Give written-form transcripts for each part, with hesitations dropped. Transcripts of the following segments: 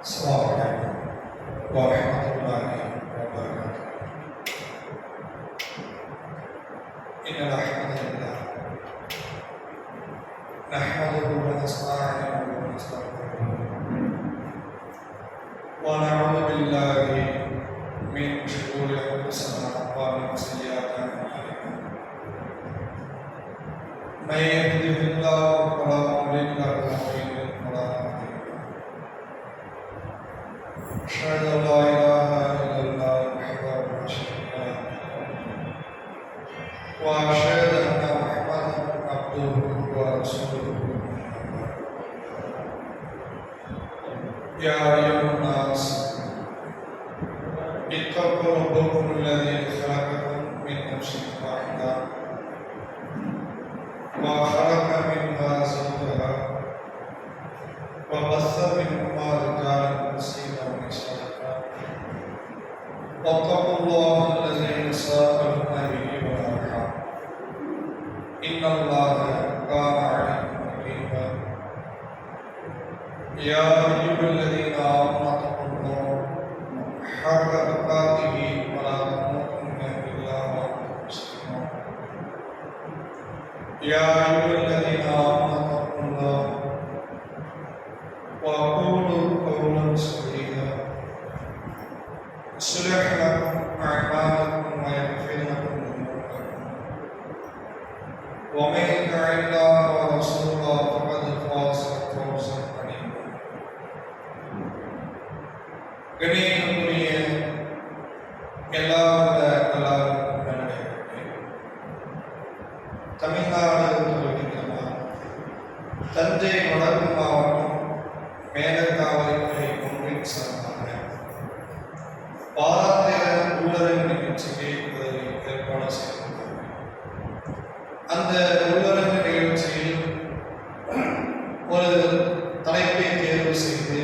السلام عليكم ورحمة الله وبركاته. إن الحمد لله نحمده ونستعينه ونستغفره ونعوذ بالله من شرور أنفسنا ومن سيئات أعمالنا. من يهده الله فلا مضل له ومن يضلل فلا هادي له. أشهد أن لا إله إلا الله وحده لا شريك له وأشهد أن محمدا عبده ورسوله. يا أيها الناس اتقوا ربكم الذي خلقكم من نفس واحدة وخلق منها زوجها وبث منهما رجالا كثيرا ونساء واتقوا الله الذي تساءلون به والأرحام إن الله كان عليكم رقيبا. يا أيها الذين آمنوا اتقوا الله حق تقاته ولا تموتن إلا وأنتم مسلمون. يا أيها الذين آمنوا اتقوا الله وقولوا قولا سديدا يصلح لكم أعمالكم ويغفر لكم ذنوبكم ومن يطع الله ورسوله فقد فاز فوزا عظيما. கணியத்திற்குரிய எல்லா தமிழ்நாடு தஞ்சை வடக்கு மாவட்டம் மேலக்காவலை ஒன்றின் சார்பாக பாராந்திர உள்ளரங்கு நிகழ்ச்சிக்கு ஏற்பாடு செய்திருந்தார். அந்த உள்ளரங்கு நிகழ்ச்சியில் ஒரு தலைப்பை தேர்வு செய்து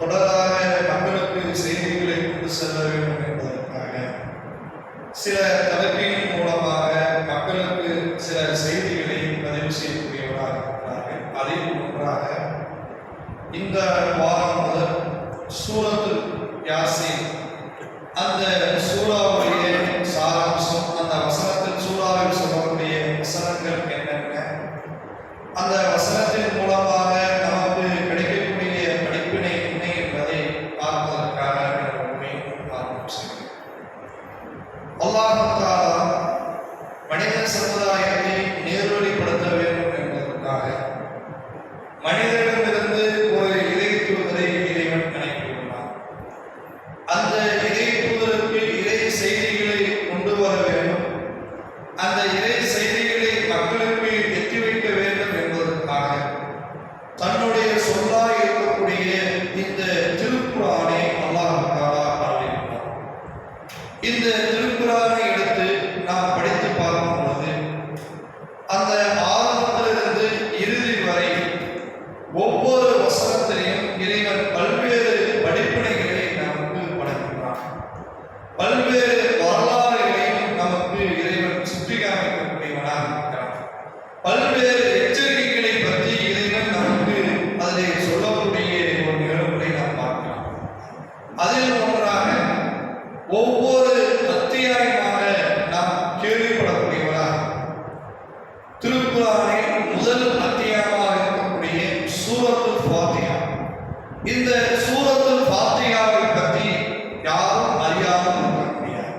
தொடராக மக்களுக்கு செய்திகளை கொண்டு செல்ல வேண்டும் என்பதற்காக சில தலைப்பின் மூலமாக மக்களுக்கு சில செய்திகளை பதிவு செய்யக்கூடியவராக இருக்கிறார்கள். அதில் ஒன்றாக இந்த வாரம் முதல் சூரத்து யாசீன் அந்த சூறாவுடைய சாராம்சம், அந்த வசனத்தில் சூறாவில் சொல்லக்கூடிய வசனங்கள் என்னென்ன, அந்த வசனத்தின் மூலமாக நமக்கு கிடைக்கக்கூடிய படிப்பினை என்ன என்பதை பார்ப்பதற்காக ஆரம்பம் செய்யும். அல்லாஹ் தஆலா மனித சமுதாயத்தை நேர்வழிப்படுத்த வேண்டும் என்பதற்காக மனிதனிடமிருந்து ஒரு இறை தூதரை இறைவன் அனுப்பியுள்ளார். அந்த இறை தூதருக்கு இறை செய்திகளை கொண்டு வர வேண்டும், அந்த இறை செய்திகளை மக்களுக்கு எத்தி வைக்க வேண்டும் என்பதற்காக தன்னுடைய சொல்லாய் இருக்கக்கூடிய இந்த திருக்குர்ஆனை அல்லாஹ் தஆலா அருளியுள்ளார். இந்த திருக்குர்ஆனை எடுத்து நாம் படித்து பார்க்கும் பொழுது அந்த ஆரம்பத்திலிருந்து இறுதி வரை ஒவ்வொரு வசனத்திலையும் இறைவன் பல்வேறு படிப்பினைகளை நமக்கு வழங்குகிறார். பல்வேறு வரலாறுகளையும் நமக்கு இறைவன் சுட்டி காமிக்கக்கூடியவனாக இருக்கிறார். பல்வேறு எச்சரிக்கைகளை பற்றி இறைவன் நமக்கு அதை சொல்லக்கூடிய ஒரு நிகழ்வுகளை நாம் பார்க்கலாம். அதில் ஒன்றாக ஒவ்வொரு அத்தியாயமாக நாம் கேள்விப்படக்கூடியவராக திருக்குர்ஆனை முதல் அத்தியாயமாக இருக்கக்கூடிய சூரத்துல் ஃபாத்திஹா. இந்த சூரத்துல் ஃபாத்திஹாவை பற்றி யாரும் அறியாமல் இருக்க முடியாது.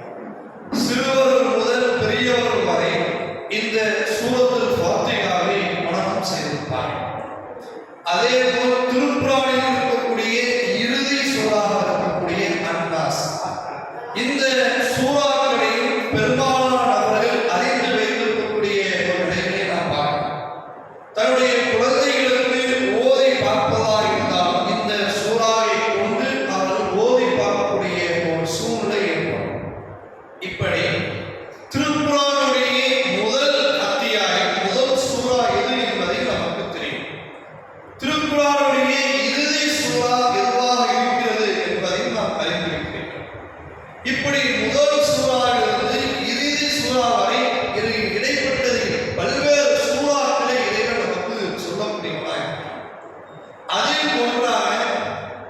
சிறுவர் முதல் பெரியவர் வரை இந்த சூரத்துல் ஃபாத்திஹாவை மனனம் செய்திருப்பார்கள். அதே போல் திருக்குர்ஆனில் இருக்கக்கூடிய இறுதி சூறாவாக இருக்கக்கூடிய அன்னாஸ், இந்த சூறாக்களையும் பெரும்பாலான நபர்கள் அறிந்து வைத்திருக்கக்கூடிய ஒரு நிலையை நாம் பார்க்கிறோம். தன்னுடைய குழந்தைகளுக்கு ஓதி பார்ப்பதாக இருந்தாலும் இந்த சூறாவை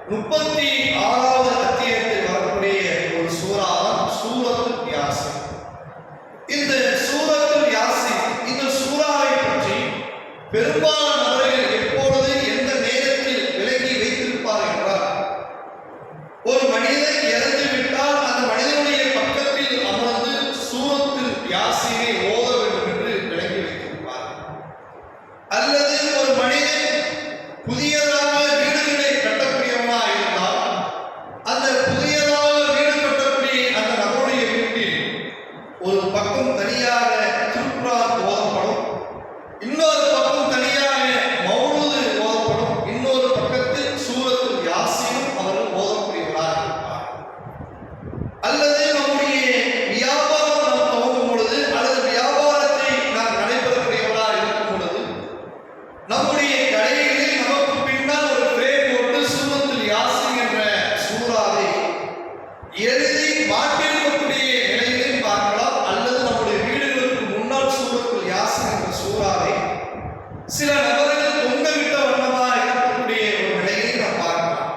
36வது அத்தியாயத்தில் வரக்கூடிய ஒரு சூரா சூரத்துல் யாசின். இந்த சூரத்துல் யாசின், இந்த சூறாவை பற்றி பெரும்பாலான நபர்கள் எப்பொழுது எந்த நேரத்தில் விலகி வைத்திருப்பார் என்றால், ஒரு மனிதன் இறந்து விட்டால் அந்த மனிதனுடைய பக்கத்தில் அமர்ந்து சூரத்துல் யாசினை ஓத வேண்டும் என்று விலகி வைத்திருப்பார். அல்லது ஒரு மனிதன் புதியதாக வீடுகளை கட்டக்கூடியவனாக இருந்தால் அந்த புதியதாக வீடு கட்டக்கூடிய அந்த நபருடைய வீட்டில் ஒரு பக்கம் தனியாக திருக்குர்ஆன் ஓதப்படும், இன்னொரு பக்கம் தனியாக மௌலூது ஓதப்படும், இன்னொரு பக்கத்தில் சூரத்துல் யாசீன் அவர்கள் ஓதக்கூடியவராக இருப்பார். அல்லது நம்முடைய வியாபாரம் நாம் துவங்கும் பொழுது அல்லது வியாபாரத்தை நாம் நடைபெறக்கூடியவராக இருக்கும் பொழுது நம்முடைய கடைகளில் நமக்கு பின்னால் ஒரு ஃப்ரேம் போட்டு சூரத்துல் யாசீன் என்ற சூறாவை எழுதி மாட்டிருக்கக்கூடிய நிலையிலும் பார்க்கலாம். அல்லது நம்முடைய வீடுகளுக்கு முன்னால் சூரத்துல் யாசீன் என்ற சூறாவை சில நபர்கள் தொங்கவிட்ட வண்ணமாக இருக்கக்கூடிய ஒரு நிலையை நாம் பார்க்கலாம்.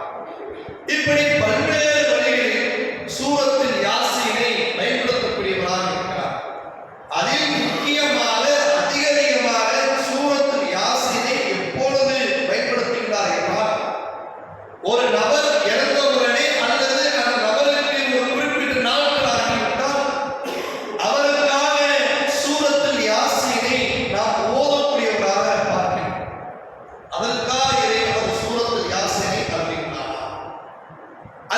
இப்படி பல்வேறு வழிகளில் சூரத்துல் யாசீனை பயன்படுத்தக்கூடியவராக இருக்கிறார். அதில் முக்கியமாக அதிகமாக சூரத்துல் யாசீனை எப்பொழுது பயன்படுத்துகிறார் என்றால், ஒரு நபர் இறந்தவுடனே அல்லது அந்த நபருக்கு ஒரு குறிப்பிட்ட நாட்கள் ஆகிவிட்டால் அவருக்காக சூரத்துல் யாசீனை நாம் ஓதக்கூடியவராக பார்க்கிறோம். அதற்காக இறைவன் சூரத்துல் யாசீனை அருளினார்.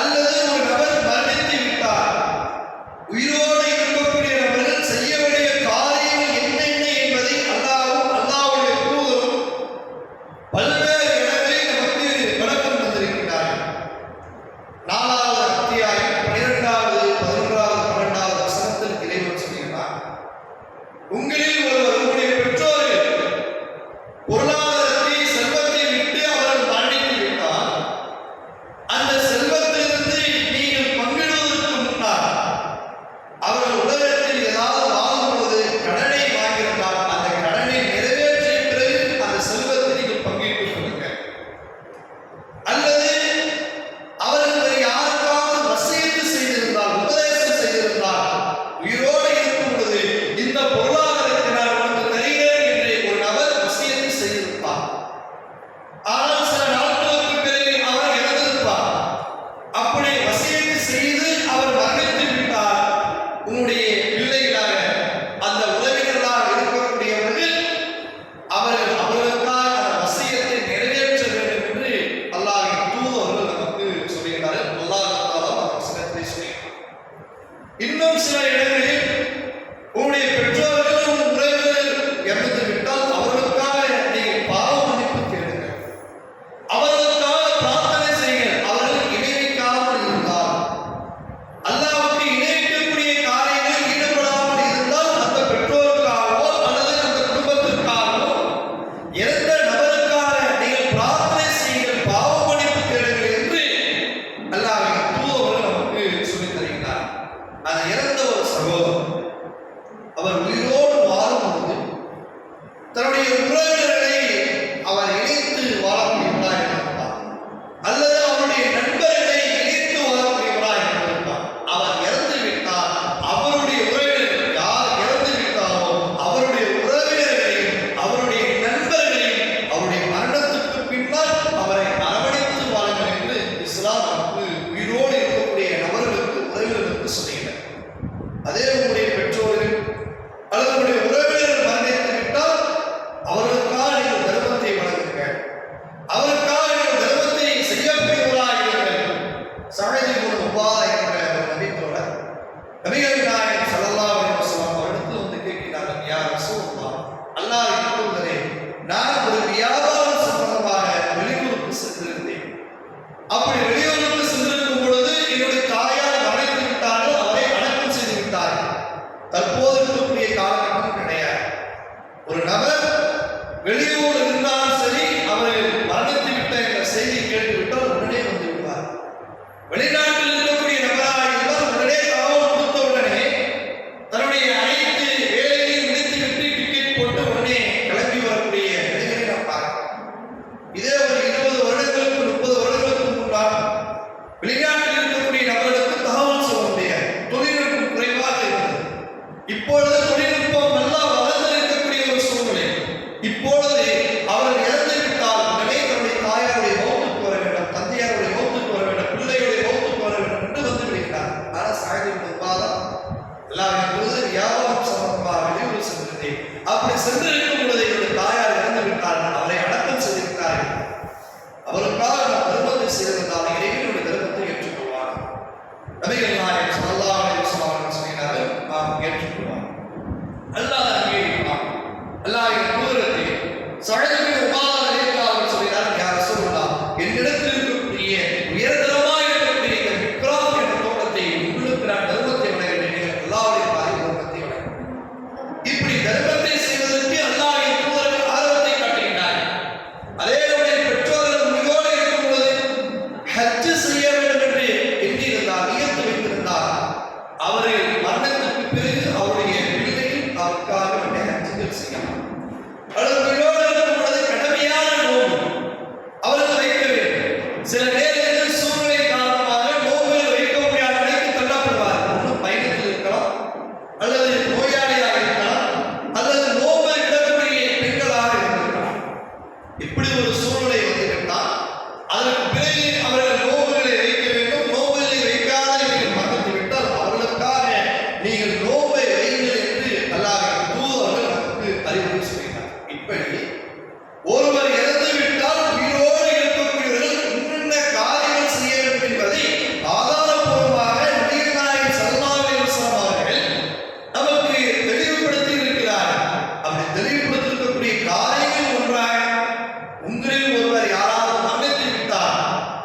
அல்லது ஒரு நபர் மரணித்து விட்டார், உயிரோடு இருக்கக்கூடிய நபர்கள் செய்ய வேண்டிய காரியங்கள் என்னென்ன என்பதை அல்லாஹ்வும் அல்லாஹ்வுடைய தூதரும் பல்வேறு இடங்களில் நமக்கு விளக்கம் தந்திருக்கிறார்கள். 4வது அத்தியாயம் 12வது 11வது 12வது வசனத்தில் இறைவன் சொல்கிறார், உங்களில் ஒருவர் உங்களுடைய பெற்றோர்கள் பொருளாதாரத்தை செல்வத்தை விட்டு அவர்கள் மரணித்து விட்டால் அந்த செல்வத்திலிருந்து நீங்கள் பங்கிடுவதற்கு முன்னால் அவர்கள் உலகத்தில் ஏதாவது வாங்கும் பொழுது கடனை வாங்கியிருந்தால் அந்த கடனை நிறைவேற்றிய பிறகு அந்த செல்வத்தை நீங்கள் பங்கிட்டுக் கொள்ளுங்கள். அல்லது அவர்கள் வேறு யாருக்காவது வசியத்து செய்திருந்தால், உபதேசம் செய்திருந்தால், உயிரோடு இருக்கும் பொழுது இந்த பொருளாதாரத்தை நான் உனக்கு தருகிறேன் என்று ஒரு நபர் வசியத்து செய்திருப்பார். ஆனால் சில நாட்களுக்கு பிறகு அவர் இறந்திருப்பார். அப்படி வசியத்து செய்து அவர் மரணித்து விட்டார். உன்னுடைய பிள்ளைகளாக அந்த உறவினர்களாக இருக்கக்கூடியவர்கள் அவர்களுக்காக அந்த வசியத்தை நிறைவேற்ற வேண்டும் என்று அல்லாஹ்வின் தூதர்கள் நமக்கு சொல்கிறார்கள். அல்லாஹ் தஆலா அந்த வசனத்தை சொல்கிறார். இன்னும் சில இடங்களில் உன்னுடைய பெற்றோர்கள் உன் உறவினர்கள் இறந்து விட்டால் அவர்களுக்காக நீங்கள் பாவ மன்னிப்பு தேடுங்கள், அவர்களுக்காக பிரார்த்தனை செய்யுங்கள். அவர்கள் இணை வைக்காமல் இருந்தால், அல்லாஹ்வுக்கு இணை வைக்கக்கூடிய காரியங்களில் ஈடுபடாமல் இருந்தால் அந்த பெற்றோருக்காகவோ அல்லது அந்த குடும்பத்திற்காகவோ இறந்த நபருக்காக நீங்கள் பிரார்த்தனை செய்யுங்கள், பாவ மன்னிப்பு தேடுங்கள் என்று அல்லாஹ்வின் தூதர்கள் நமக்கு சொல்லித் தருகிறார். அந்த இறந்த ஒரு சகோதரர் அவர் உயிரோடு வாழும் பொழுது தன்னுடைய உறவினர்களை அவர் இணைத்து வாழக்கூடியவராக இருந்தார், அல்லது அவருடைய நண்பர்களை இணைத்து வாழக்கூடியவராக இருந்தார். அவர் இறந்து விட்டார், அவருடைய உறவினர்கள் யார் இறந்து விட்டாரோ அவருடைய உறவினர்களையும் அவருடைய நண்பர்களையும் அவருடைய மரணத்துக்கு பின்னால் அவரை அரவணைத்து வாழுங்கள் என்று இஸ்லாம் நமக்கு உயிரோடு இருக்கக்கூடிய நபர்களுக்கு உறவினர்களுக்கு சொல்லுகிறது. அதே உங்களுடைய பெற்றோர்கள் அல்லது உங்களுடைய உறவினர்கள் மரணித்து விட்டால் அவர்களுக்காக நீங்கள் தர்மத்தை வழங்குங்கள், அவருக்காக நீங்கள் தர்மத்தை செய்யக்கூடியவராக இருங்கள். சஅத் இப்னு உபாதா என்ற ஒரு நபித்தோழர் நபிகள் நாயகம் ஸல்லல்லாஹு அலைஹி வஸல்லம் அவரிடத்தில் வந்து கேட்கிறார்கள், யா ரசூலல்லாஹ், அல்லாஹ்வின் தூதரே, நான் ஒரு வியாபாரம் சம்பந்தமாக வெளியூருக்கு சென்றிருந்தேன். அப்படி வெளியூருக்கு சென்றிருக்கும் பொழுது என்னுடைய தாயார் மரணித்து விட்டார்கள், அவரை அடக்கம் செய்து விட்டார்கள். தற்போது இருக்கக்கூடிய காலகட்டம் கிடையாது. ஒரு நபர் வெளியூர் இருந்தாலும் சரி, அவர்கள் மரணித்து விட்ட என்ற செய்தி கேட்டுவிட்டால் உடனே வந்து விடுவார். வெளிநாட்டில் இருக்கக்கூடிய நபராக இருந்தால் உடனே தகவல் கொடுத்த உடனே தன்னுடைய அனைத்து வேலைகளையும் முடித்துவிட்டு டிக்கெட் போட்டு உடனே கிளம்பி வரக்கூடிய நிலைகளை நாம் பார்க்கிறோம். இதே ஒரு 20 வருடங்களுக்கு 30 வருடங்களுக்கு முன்னால் தர்மம் செய்வதற்கான இறைவனுடைய தர்மத்தை ஏற்றுக்கொள்வார். நபிகள் நாயகம் ஸல்லல்லாஹு அலைஹி வஸல்லம் அவர்கள் சொன்னார்கள், நாம் ஏற்றுக்கொள்வார். அல்லாஹ் அங்கீகரிப்பான். அல்லாஹ்வின் தூதரத்தை சஅத் உபாதா ரலியல்லாஹு அன்ஹு சொல்கிறார், யா ரசூலுல்லாஹ், என்னிடத்தில் இருக்கக்கூடிய உயர்தரமாக இருக்கக்கூடிய இந்த மிக்ராத் என்ற தோட்டத்தை உங்களுக்கு நான் தர்மத்தை வழங்குகிறேன். நீங்கள் அல்லாஹ்வுடைய பாதையில் தர்மத்தை வழங்குங்கள். இப்படி தர்மத்தை செய்வதற்கு அல்லாஹ்வின் தூதர்கள் ஆர்வத்தை காட்டுகிறார். அதே பெற்றோர்கள் முடிவோடு இருக்கும் பொழுது ஹஜ் செய்ய வேண்டும் என்று எண்ணியிருந்தார், நியத்து வைத்திருந்தார். அவர்கள் மரணத்திற்கு பிறகு அவருடைய பிள்ளைகள் அவருக்காக ஹஜ்ஜுகள் செய்யலாம். அல்லது முடிவோடு இருக்கும் பொழுது கடமையான நோன்பு அவர்கள் வைக்க வேண்டும். சில நேரங்களில் சூழ்நிலை காரணமாக நோன்புகள் வைக்க முடியாத நிலைக்கு தள்ளப்படுவார். ஒன்று பயணத்தில் இருக்கலாம், அல்லது நோயாளியாக இருக்கலாம், அல்லது நோன்பை விடக்கூடிய பெண்களாக இருந்திருக்கலாம். இப்படி ஒரு சூழ்நிலை வந்துவிட்டால் அதற்கு பிறகு அவர்கள் நோன்புகளை வைக்க வேண்டும். நோன்புகளை வைக்காத நீங்கள் மறந்து விட்டால் அவர்களுக்காக நீங்கள் நோன்பை வையுங்கள் என்று அல்லாஹ்வின் தூதர்கள் நமக்கு அறிவுரை சொல்கிறார். இப்படி ஒருவர் இறந்து விட்டால் உயிரோடு இருக்கக்கூடியவர்கள் என்னென்ன காரியங்கள் செய்ய வேண்டும் என்பதை ஆதாரபூர்வமாக நபிகள் நாயகம் ஸல்லல்லாஹு அலைஹி வஸல்லம் அவர்கள் நமக்கு தெளிவுபடுத்தி இருக்கிறார்கள். அப்படி தெளிவுபடுத்திருக்கக்கூடிய காரியங்கள் ஒன்றாக, உங்களில் ஒருவர் யாராவது மரணத்தை விட்டார்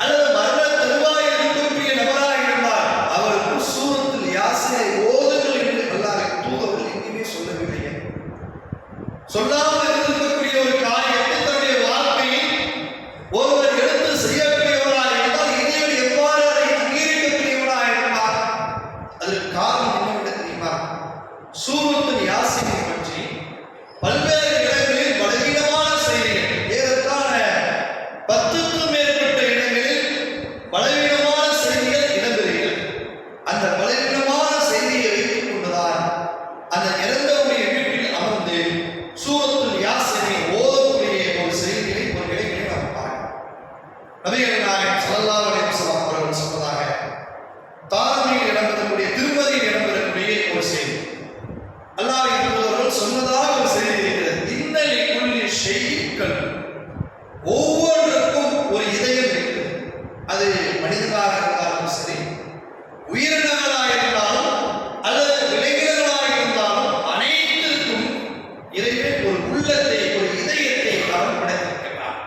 அல்லது மரண தருவாயில் இருக்கக்கூடிய நபராக இருந்தால் அவருக்கு சூரத்துல் யாசீனை ஓதுங்கள் என்று அல்லாஹ்வின் தூதர்கள் எங்கேயுமே சொல்லவில்லை. சொல்லாமல் இருக்கக்கூடிய ஒரு காரியத்தை தன்னுடைய வாழ்க்கையில் ஒருவர் எடுத்து செய்யக்கூடியவராக இருந்தால் இறைவன் எவ்வாறு அதை அங்கீகரிக்கக்கூடியவராக இருந்தார்? அதற்கு காரணம் என்னவென்று தெரியுமா? சூரத்துல் யாசீனை பற்றி பல்வேறு இடங்களில் பலவீனமான செய்திகள், ஏறத்தாழ 10க்கும் மேற்பட்ட இடங்களில் பலவீனமான செய்திகள் இடம்பெறுகிறது. அந்த பலவீனமான செய்தியை வைத்துக் கொண்டுதான் அந்த இறந்தவருடைய வீட்டில் அமர்ந்து சூரத்துல் யாசீனை ஓதக்கூடிய ஒரு செய்தியை ஒரு இடைவெளியில் நாம் பார்க்கிறோம். நபிகள் நாயகம் ஸல்லல்லாஹு அலைஹி வஸல்லம் அவர்கள் சொன்னதாக தாரமியில் இடம்பெறக்கூடிய, திருமதியில் இடம்பெறக்கூடிய ஒரு செய்தி, அல்லாஹ்வின் தூதர்கள் சொன்னதாக ஒரு செய்தி இருக்கிறது. இன்னலி குல்லி ஷைஇன் கல்ப், ஒவ்வொன்றுக்கும் ஒரு இதயம் இருக்கிறது. அது மனிதனாக இருந்தாலும் சரி, உயிரினங்களாக இருந்தாலும் அல்லது விலங்கினங்களாக இருந்தாலும் அனைத்திற்கும் இறைவன் ஒரு உள்ளத்தை, ஒரு இதயத்தை அவன் படைத்திருக்கிறான்.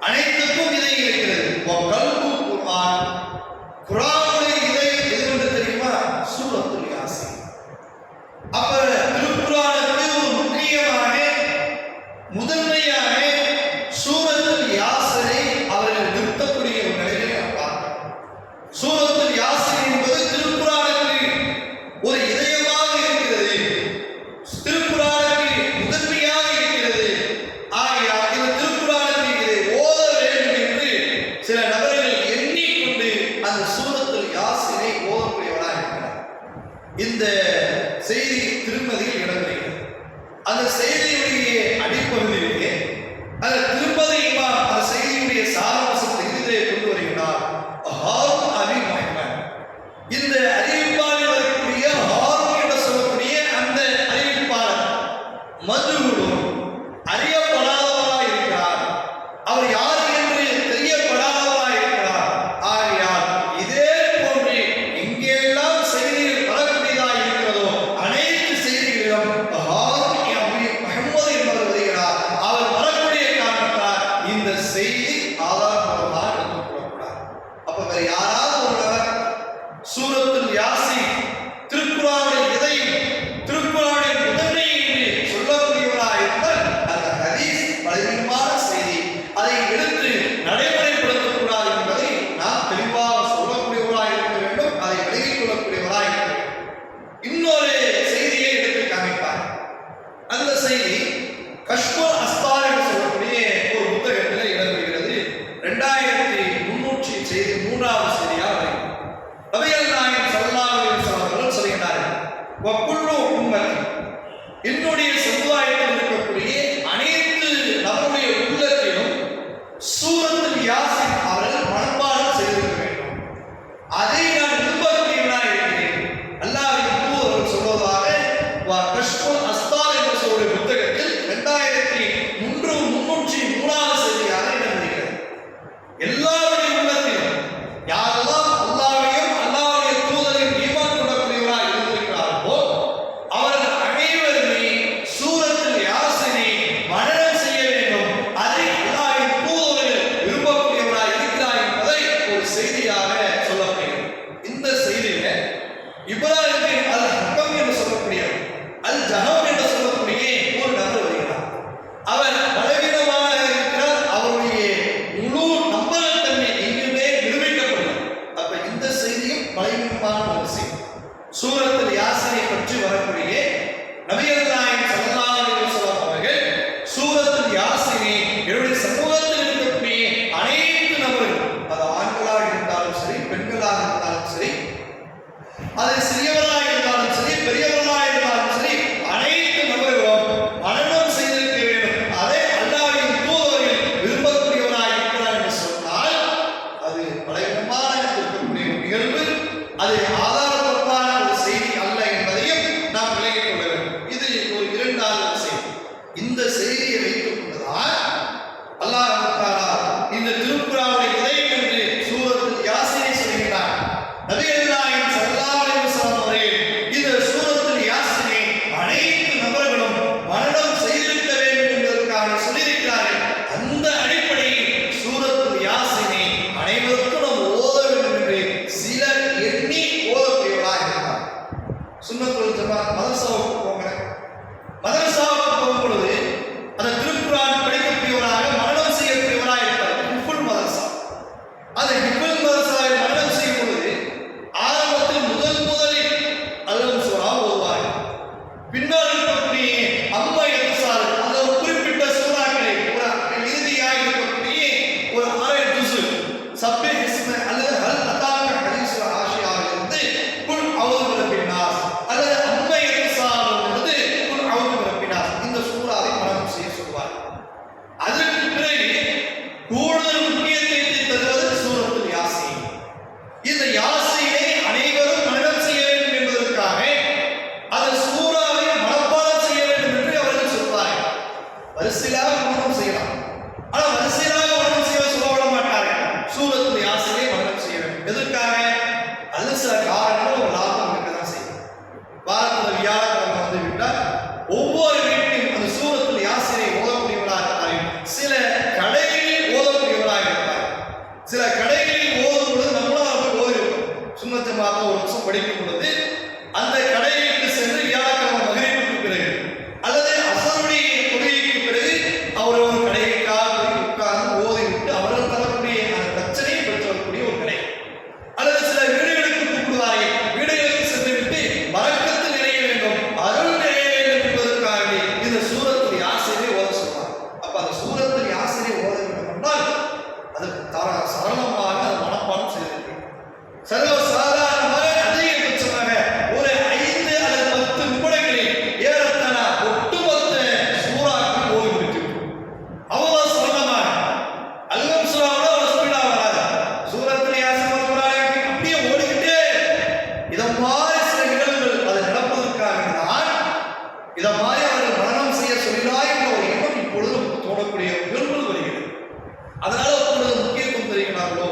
அனைத்துக்கும் இதயம் இருக்கிறது. கல்பு குர்ஆன், குர்ஆனுடைய இதயம் எதுவென்று தெரியுமா? சூரத்துல் யாசீன். அப்ப திருக்குர்ஆனுக்கு ஒரு முக்கியமான முதன்மையான சூரத்துல் யாசீனை அவர்கள் நிறுத்தக்கூடிய ஒரு நிலையை நாம் பார்க்கிறோம். சூரத்துல் யாசீன் என்பது திருக்குர்ஆனுக்கு ஒரு இதயமாக இருக்கிறது, திருக்குர்ஆனுக்கு முதன்மையாக இருக்கிறது. ஆகையால் இந்த திருக்குர்ஆனுக்கு இதை ஓத வேண்டும் என்று சில நபர்கள் எண்ணிக்கொண்டு அந்த சூரத்துல் யாசீனை ஓதக்கூடியவராக இருக்கிறார். இந்த செய்தி திருமதியில் இடம்பெறுகிறது. அந்த செய்தியுடைய அடிப்பகுதியிலே அந்த திருமதி இமாம் அந்த செய்தியுடைய சாராம்சத்தை இதிலே கொண்டு வருகிறார். ஹாரூன் அபி முஹம்மத், இந்த அறிவிப்பாளர் வரக்கூடிய ஹாரூன் என்று சொல்லக்கூடிய அந்த அறிவிப்பாளர் மஜ்ஹூலும் அறியப்படாதவராக இருக்கிறார். அவர் யார் என்று தெரியப்படாதவராக இருக்கிறார். ஆகையால் இதே போன்று எங்கெல்லாம் செய்திகள் வரக்கூடியதாக இருக்கிறதோ அனைத்து செய்திகளிலும் ஹாரூன் அபி முஹம்மத் என்பவர் வருகிறார். அவர் வரக்கூடிய காரணத்தால் இந்த செய்தி ஆதாரபூர்வமாக எடுத்துக்கொள்ளக்கூடாது. அப்ப வேற யாராவது ஒருவர் சூரத்துல் யாசீன் திருக்குர்ஆனுடைய இதயம், திருக்குர்ஆனுடைய முதன்மை என்று சொல்லக்கூடியவராக இருந்தால் அந்த ஹதீஸ் பலவீனமான செய்தி, அதை எடுத்து நடைமுறைப்படுத்தக்கூடாது என்பதை நாம் தெளிவாக சொல்லக்கூடியவராக இருக்க வேண்டும். அதை விலகிக் கொள்ளக்கூடியவராக இருக்க வேண்டும். இன்னொரு செய்தியை எடுத்து காமிப்பார். அந்த செய்தி கஷ்ஃபுல் அஸ்தார் என்று சொல்லக்கூடிய ஒரு புத்தகத்தில் இடம்பெறுகிறது. 2300 செய்தி 3வது செய்தியாக வருகிறது. நபிகள் நாயகம் ஸல்லல்லாஹு அலைஹி வஸல்லம் அவர்கள் சொல்கிறார்கள், வக்குல்லு உம்மத்தி, என்னுடைய சமுதாயத்தில் இருக்கக்கூடிய அனைத்து நம்முடைய உள்ளத்திலும் சூரத்துல் யாசீன் அவர்கள் மனப்பாடம் செய்திருக்க வேண்டும். அதை நான் விரும்பக்கூடியவனாக இருக்கிறேன். அல்லாஹ்வின் தூதர் சொல்வதாக கஷ்ஃபுல் அஸ்தார் என்ற சொல்லக்கூடிய புத்தகத்தில் 2303வது செய்தியாக இடம்பெறுகிறது. எல்லாருடைய உள்ளத்தில் செய்தியாக சொல்லப்படுகிறது. இந்த செய்தியில இப்ராஹிம் அல் ஹக்கம் என்று சொல்லக்கூடிய அல் ஜஹம் என்று சொல்லக்கூடிய ஒரு நபர் வருகிறார். அவர் பலவீனமாக இருக்கிறார். அவருடைய முழு நம்பகத்தன்மை எங்குமே நிரூபிக்கப்படவில்லை. அப்ப இந்த செய்தியும் பலவீனமான ஒரு செய்தி. சூரத்துல் யாசீனை பற்றி வரக்கூடிய நபிகள் நாயகம் ஸல்லல்லாஹு அலைஹி வஸல்லம் அவர்கள் சூரத்துல் யாசீனை என்னுடைய சமூகத்தில் இருக்கக்கூடிய அனைத்து நபர்கள், அது ஆண்களாக இருந்தாலும் சரி, பெண்களாக இருந்தாலும் சரி, அது சிறியவர்களாக இருந்தாலும் சரி, பெரியவர்களாக இருந்தாலும் சரி, அனைத்து நபர்களும் மனனம் செய்திருக்க வேண்டும். அதே அல்லாஹ்வின் தூதர்கள் விரும்பக்கூடியவராக இருக்கிறார் என்று சொன்னால் அது பலவிதமான இருக்கக்கூடிய நிகழ்வு, அது ஆதாரபூர்வமான ஒரு செய்தி அல்ல என்பதையும் நாம் விளங்கிக் கொள்ள வேண்டும். இது ஒரு இரண்டாவது செய்தி. இந்த செய்தியை வைத்துக் கொண்டுதான் அல்லாஹ் தஆலா இந்த திருக்குர்ஆனுடைய இதயம் என்று சூரத்துல் யாசீனை சொல்கிறார். நபிகள் நாயகம் ஸல்லல்லாஹு அலைஹி வஸல்லம் அவர்கள் இந்த சூரத்துல் யாசீனை அனைத்து நபர்களும் மனனம் செய்திருக்க வேண்டும் என்பதற்காக சொல்லியிருக்கிறார்கள். அந்த அடிப்படையில் சூரத்துல் யாசீனை அனைவருக்கும் நாம் ஓத வேண்டும் என்று சிலர் எண்ணி ஓதக்கூடியவராக இருக்கிறார். சுன்னத்துல் ஜமாத் மதரசாவுக்கு போங்க. மதரசாவுக்கு போகும் பொழுது அந்த திருக்குர்ஆன் படிக்கக்கூடியவராக மனனம் செய்யக்கூடியவராக இருப்பார். ஹிஃபுல் மதரசா. அந்த ஹிஃபுல் மதரசாவில் மனனம் செய்யும் பொழுது ஆரம்பத்தில் முதலில் அல் சூரா ஓதுவார்கள். பின்னால் இருக்கக்கூடிய அம்மா எதுசார் அந்த ஒரு குறிப்பிட்ட சூறாக்களை ஒரு இறுதியாக இருக்கக்கூடிய ஒரு 6 ஜுஸ் சப்பே இஸ்ம அல்லது ஹல் அதாக ஹதீஸுல் ஆஷியாவிலிருந்து குல் அவுது பிரப்பினாஸ் அல்லது அம்மா எதுசாரிலிருந்து குல் அவுது பிரப்பினாஸ் இந்த சூறாவை மனனம் செய்ய சொல்வார். அதற்கு பிறகு கூடுதல் முக்கியத்துவத்தை தருவது சூரத்துல் யாசீன். இந்த யாசீனை அனைவரும் மனனம் செய்ய வேண்டும் என்பதற்காக அந்த சூறாவை மனப்பாடம் செய்ய வேண்டும் என்று அவர்கள் சொல்வார்கள். வரிசையாக மனனம் செய்யலாம். ஆனால் வரிசையாக மனனம் செய்ய சொல்ல மாட்டார்கள். சூரத்துல் யாசீனை மனனம் செய்ய வேண்டும். எதற்காக? அது சில காரணங்கள் ஒரு லாபம் இருக்கதான் செய்யும். வாரத்தில் வியாழக்கிழமை வந்து விட்டால் ஒவ்வொரு வீட்டிலும் அந்த சூரத்துல் யாசீனை ஓதக்கூடியவராக இருப்பார்கள். சில கடைகளில் ஓதக்கூடியவராக இருப்பார்கள். சில கடைகளில் ஓதும் பொழுது நம்மளும் அவர்கள் ஓதிருப்போம். சுன்னத் ஜமாத் ஒரு வருஷம் படிக்கும் பொழுது அந்த கடைகளுக்கு சென்று வியாழக்கிழமை மகரிபுக்கு பிறகு அல்லது அசருடைய தொழுகைக்கு பிறகு அவர் ஒரு கடைக்காக உட்கார்ந்து ஓதிவிட்டு அவர்கள் தரக்கூடிய அந்த பிரச்சனையை பெற்று வரக்கூடிய ஒரு கடை. அல்லது சில வீடுகளுக்கு கூப்பிடுவார்கள். வீடுகளுக்கு சென்றுவிட்டு பரக்கத்து நிறைய வேண்டும், அருள் நிறைய வேண்டும் என்பதற்காக இந்த சூரத்துல் யாசீனை ஓத சொல்வார். அப்ப அந்த சூரத்துல் யாசீனை ஓத வேண்டும் என்றால் அதுக்கு சரளமாக அது மனப்பாடம் செய்திருக்கிறது. சர்வ சாதாரணமாக அதிகபட்சமாக ஒரு 5 அல்லது 10 நிமிடங்களில் ஏறத்தாழ ஒட்டுமொத்த சூறாக்கள் ஓதி முடித்திருக்கும். அவ்வளவு சரளமாக அல்கம் சூறாவோட ஒரு ஸ்பீடா வராது. சூரத்துல் யாசீன் ஓதுறாங்க அப்படியே ஓடிக்கிட்டே. இத மாதிரி சில நிகழ்வுகள் அது நடப்பதற்காக தான் இத மாதிரி அவர்கள் மரணம் செய்ய சொல்லினாய் என்ற ஒரு எண்ணம் இப்பொழுதும் தோணக்கூடிய நிகழ்வுகள் வருகிறது. அதனால அப்பொழுது முக்கியத்துவம் தருகிறார்களோ,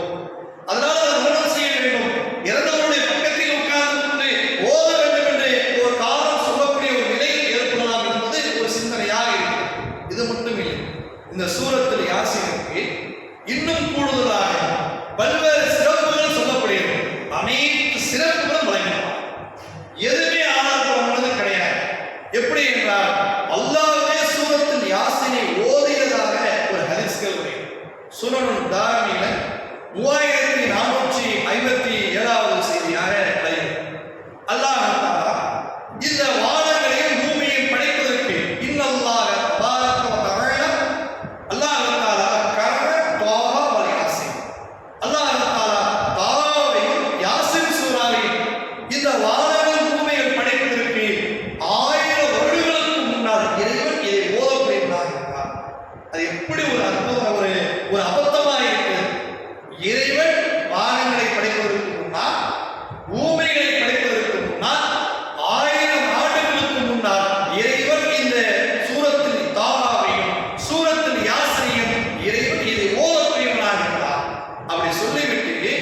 அதனால அதை மரணம் செய்ய வேண்டும், இறந்தவருடைய பக்கத்தில் உட்கார்ந்து கொண்டு ஓத வேண்டும் என்று ஒரு காரணம் சொல்லக்கூடிய ஒரு நிலை ஏற்படலாம் என்பது ஒரு சிந்தனையாக இருக்கிறது. இது மட்டும் இல்லை, இந்த சூரத்துல் யாசீனுக்கு இன்னும் கூடுதலாக பல்வேறு சிறப்புகள் சொல்லப்படுகிறது. அனைத்து சிறப்புகளும் வழங்கலாம். எதுவுமே ஆதாரப்பூர்வமானது கிடையாது. எப்படி என்றால் அல்லாஹ்வே சூரத்துல் யாசீனை ஓதியதாக ஒரு ஹதீஸ்கள் வருகிறது. சுனனுல் தாரிமில 3457வது செய்தியாக வருகிறது. அல்லாஹ் தஆலா இந்த வானங்களையும் பூமியையும் படைப்பதற்கு இன்னல்லாஹ தபாரக வ தஆலா அல்லாஹ் தஆலா கரம தஆலா வல் யாசீன் அல்லாஹ் தஆலா தாவையும் யாசீன் சூறாவையும் இந்த வானங்கள் பூமியை படைப்பதற்கு 1000 வருடங்களுக்கு முன்னால் இறைவன் இதை ஓதக்கூடியவனாக இருந்தார். அது எப்படி ஒரு அற்புதம், ஒரு அபத்தமாக இருக்கிறது. இறைவன் வானங்களை படைப்பதற்கு முன்னால், பூமிகளை படைப்பதற்கு முன்னால் 1000 ஆண்டுகளுக்கு முன்னால் இறைவன் இந்த சூரத்துல் தாஹாவையும் சூரத்துல் யாசீனையும் இறைவன் இதை ஓதக்கூடியவனாக இருக்கிறார். அப்படி சொல்லிவிட்டு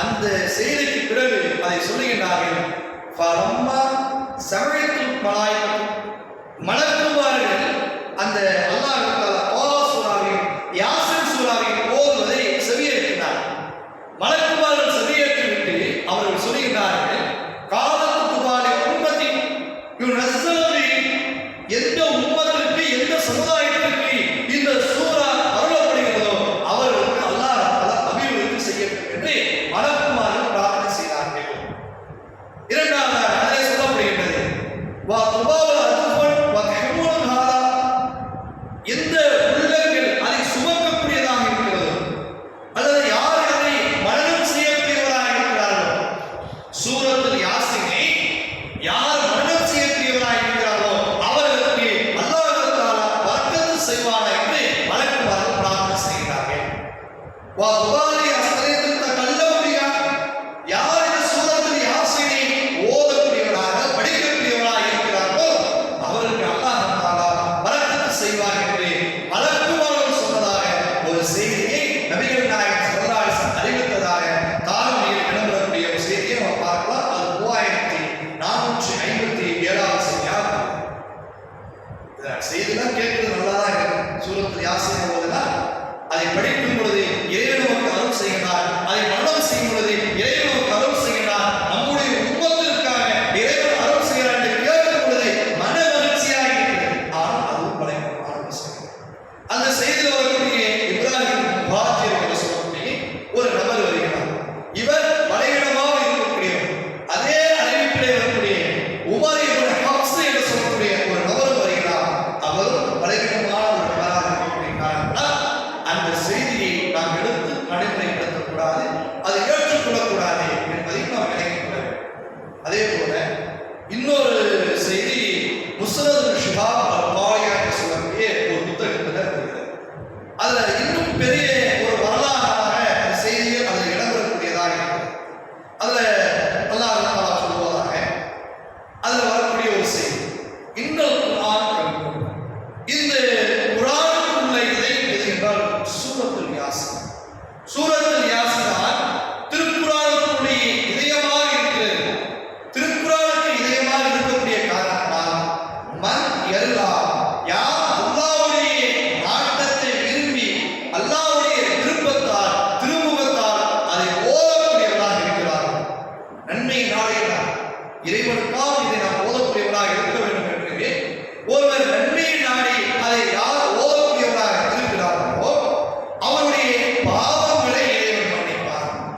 அந்த செய்திக்கு பிறகு அதை சொல்லுகின்றார்கள். ஃபலம்மா சமயத்துல் மலாயிகத்து மலக்குமார்கள் அந்த அல்லாஹ் தஆலா சூறாவையும் யாசீன் சூறாவையும் ஓதுவதை செவியேற்கிறார். மலக்கு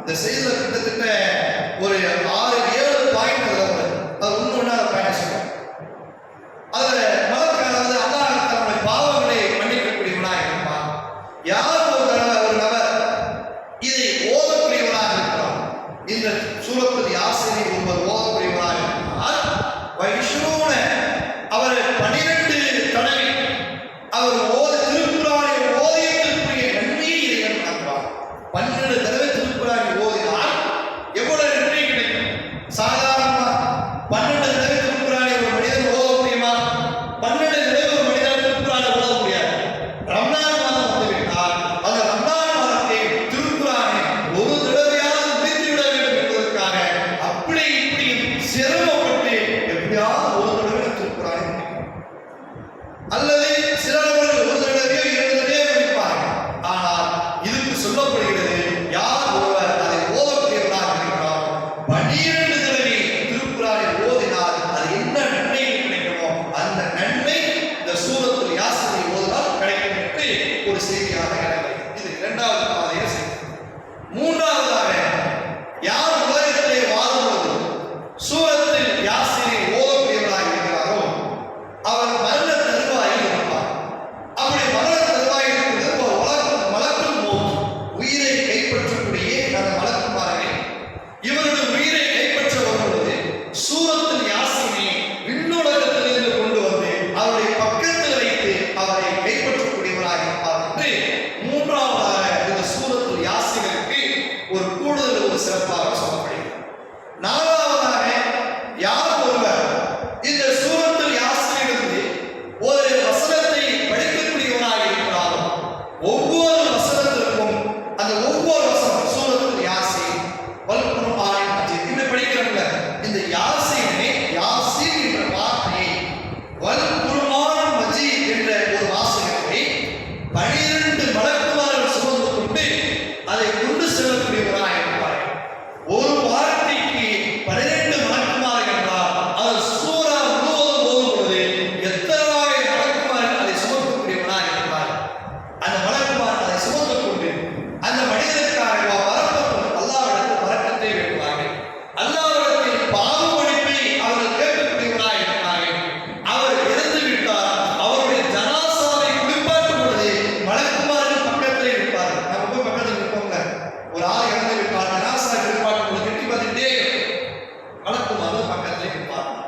இந்த செய்தியில் கிட்டத்தட்ட ஒரு 6-7 பாயிண்ட் அதில் வருது. அது ஒன்று ஒன்றா அதை பயணம் செய்யும். அதில் மலக்கானது அல்லாஹ் தன்னுடைய பாவங்களை மன்னிக்கக்கூடியவனாக இருப்பான். யார் ஒரு நபர் இதை ஓதக்கூடியவனாக இருக்கிறார், இந்த சூரத்துல் யாசீனை ஒருவர் ஓதக்கூடியவனாக இருக்கிறார், வைஷ்ணூன அவர் 12 தடவை அவர் திருக்குறானை ஓதியதற்குரிய நன்மையை இறைவன் வழங்குவார். 12 தடவை திருக்குறானை ஓதினால் எவ்வளவு நன்மை கிடைக்கும்? சாதாரணமா 12 தடவை திருக்குறானை ஒரு மனிதன் ஓத முடியுமா? 12 தடவை ஒரு மனிதன் திருக்குறானை ஓத முடியாது. ரம்ஜான் மாதம் வந்துவிட்டால் அந்த ரம்ஜான் மாதத்தை திருக்குறானை ஒரு தடவையாவது முடித்து விட வேண்டும் என்பதற்காக அப்படி இப்படி சிரமப்பட்டு எப்படியாவது ஒரு தடவை திருக்குறானை முடிக்கும். அல்லது சிலர்கள் ஒரு தடவையோ 2 தடவையோ முடிப்பார்கள். ஆனால் இதுக்கு சொல்லப்படுகிறது, யார் ஒருவர் அதை ஓதக்கூடியவராக இருக்கிறார் 12 தடவை திருக்குறானை ஓதினால் அது என்ன நன்மை கிடைக்குமோ அந்த நன்மை இந்த சூரத்துல் யாசீனை ஓதினால் கிடைக்கும் என்று ஒரு செய்தியாக கிடைக்கிறது. இது இரண்டாவது பாதையை செய்தி. மூன்றாவதாக, யார் உலகத்திலே வாழும்போது சூரத்துல் யாசீனை ஓதக்கூடியவராக இருக்கிறாரோ அவர் மரண தருவாயில் இருப்பார். அப்படி மரண தருவாயில் இருக்கிறது ஒரு மலக்குள் மௌத், உயிரை கைப்பற்றக்கூடிய அந்த மலக்குமார்கள் இவருடைய உயிரை கைப்பற்ற வரும்பொழுது சூரத்துல் யாசீனை விண்ணுலகத்திலிருந்து கொண்டு வந்து அவருடைய பக்கத்தில் வைத்து அவரை கைப்பற்றக்கூடியவராக இருப்பார் என்று மூன்றாவதாக இந்த சூரத்துல் யாசீனுக்கு ஒரு கூடுதல் ஒரு சிறப்பாக சொல்லப்படுகிறது. நான்காவதாக, யார் ஒருவர் இந்த சூரத்துல் யாசீனிலிருந்து ஒரு வசனத்தை படிக்கக்கூடியவனாக இருக்கிறாரோ ஒவ்வொரு வசனத்திற்கும் அந்த ஒவ்வொரு வசனம் சூரத்துல் யாசீன் வல் குர்ஆனின் மஜீத் இப்படி படிக்கிறோம்ல, இந்த யாசீனை யாசீன் என்ற வார்த்தையை வல் குர்ஆனின் மஜீத் என்ற ஒரு வாசகத்தை 12 மலக்குமார்கள் சுமந்து கொண்டு அதை கொண்டு செல்லக்கூடியவராக இருப்பார்கள். ஒரு வார்த்தைக்கு 12 மலக்குமார்கள் என்றால் அது சூரா முழுவதும் ஓதும் பொழுது எத்தனை மலக்குமார்கள் அதை சுமக்கக்கூடியவனாக இருப்பார்கள். அந்த மலக்குமார்கள் அதை சுமந்து கொண்டு அந்த மனிதனுக்காக வரப்பட்டு அல்லாஹ்விடத்தில் பரக்கத்தை வேண்டுவார்கள். அல்லாஹ்விடத்தில் பாவமன்னிப்பை அவர்கள் கேட்கக்கூடியவராக இருக்கிறார்கள். அவர் இறந்து விட்டார், அவருடைய ஜனாசாவை குளிப்பாட்டும் பொழுது மலக்குமார்கள் பக்கத்திலே இருப்பார்கள். நம்ம போய் பக்கத்தில் இருப்போம்ல, ஒரு ஆள் இறந்து விட்டார், ஜனாசா குளிப்பாட்டும் பொழுது எட்டி பார்த்துட்டே மலக்குமார்கள் பக்கத்திலே இருப்பார்கள்.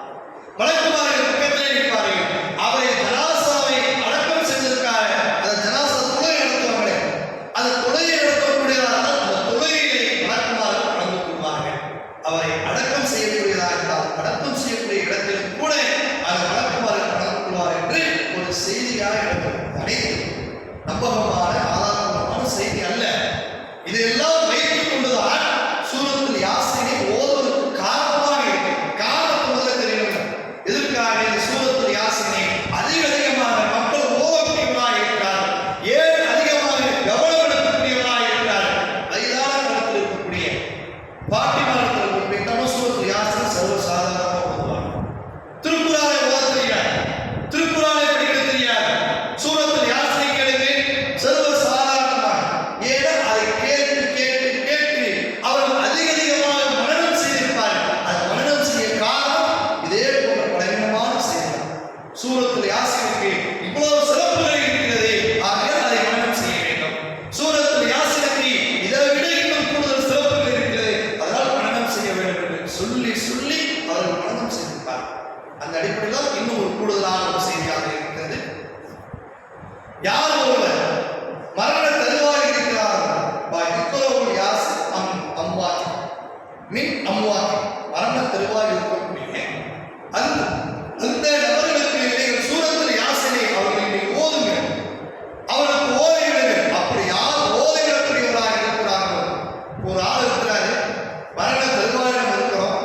மலக்குமார்கள் பக்கத்திலே இருப்பார்கள். அவரை ஜனாசாவை அடக்கம் செஞ்சதுக்காக அந்த ஜனாசா தொழுகை நடத்துவாங்களே, அந்த தொழுகை நடத்தக்கூடியதாக அந்த தொழுகையை மலக்குமார்கள் கலந்து கொள்வார்கள். அவரை அடக்கம் செய்யக்கூடியதாக இருந்தால் அடக்கம் செய்யக்கூடிய இடத்திலும் கூட அந்த மலக்குமார்கள் கலந்து கொள்வார் என்று ஒரு செய்தியாக இருக்கிறது. அனைத்து நம்பகமான ஆதாரமான செய்தி அல்ல. இதையெல்லாம் வைத்துக் கொண்டுதான் சூரத்துல் யாசீனை ஓதுவதற்கு காரணமாக இருக்கு. காரணத்தை முதல்ல தெரியணும். எதற்காக இந்த சூரத்துல் யாசீனை அதிகமாக மக்கள் ஓதக்கூடியவராக இருக்கிறார்கள், ஏன் அதிகமாக கவனம் எடுக்கக்கூடியவராக இருக்கிறார்கள்? வயதான காலத்தில் இருக்கக்கூடிய பாட்டிமாரத்தில் இருக்கக்கூடிய நம்ம சூரத்துல் யாசீனை சர்வ சாதாரணமாக ஓதுவாங்க. திருக்குறானை ஓத தெரியாது, திருக்குறானை படிக்க தெரியாது, சூரத்துல் யாசீனை கேளுங்க சர்வ சாதாரணமாக. ஏன்னா அதை கேட்டு கேட்டு கேட்டு அவர்கள் அதிகமாக மனனம் செய்திருப்பார்கள். அது மனனம் செய்ய காரணம் இதே போன்ற பலவீனமான செய்தி. சூரத்துல் யாசீனுக்கு இவ்வளவு சிறப்புகள் இருக்கிறது, ஆகையால் அதை மனனம் செய்ய வேண்டும். சூரத்துல் யாசீனுக்கு இதை விட இன்னும் கூடுதல் சிறப்புகள் இருக்கிறது, அதனால் மனனம் செய்ய வேண்டும் என்று சொல்லி சொல்லி அவர்கள் மனனம் செய்திருப்பார். அந்த அடிப்படையில் இன்னும் ஒரு கூடுதலான ஒரு செய்தியாக இருக்கிறது. யார் ஒருவர் மரண தருவாயில் இருக்கிறார்கள் மின் அம்வாத், மரண தருவாயில் இருக்கக்கூடிய அந்த நபர்களுக்கு நீங்கள் சூரத்துல் யாசீனை அவர்கள் நீங்கள் ஓதுங்க, அவர்களுக்கு ஓதிவிடுங்க. அப்படி யார் ஓதிவிடக்கூடியவராக இருக்கிறார்களோ, ஒரு ஆள் இருக்கிறாரு, மரண தருவாயில் நம்ம இருக்கிறோம்,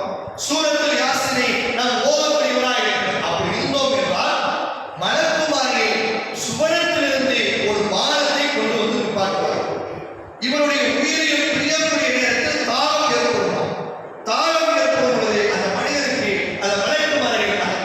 சூரத்துல் யாசீனை நாம் ஓதக்கூடியவராக இருக்கிறோம். அப்படி இருந்தோம் என்றால் மலக்குமார்கள் சுவனத்திலிருந்து ஒரு பாரத்தை கொண்டு வந்து நிற்பார்கள். இவருடைய உயிரையும் பிரியக்கூடிய நேரத்தில் தாகம் ஏற்படும். தாகம் ஏற்படும் பொழுது அந்த மனிதனுக்கு அந்த மலக்குமார்கள் அந்த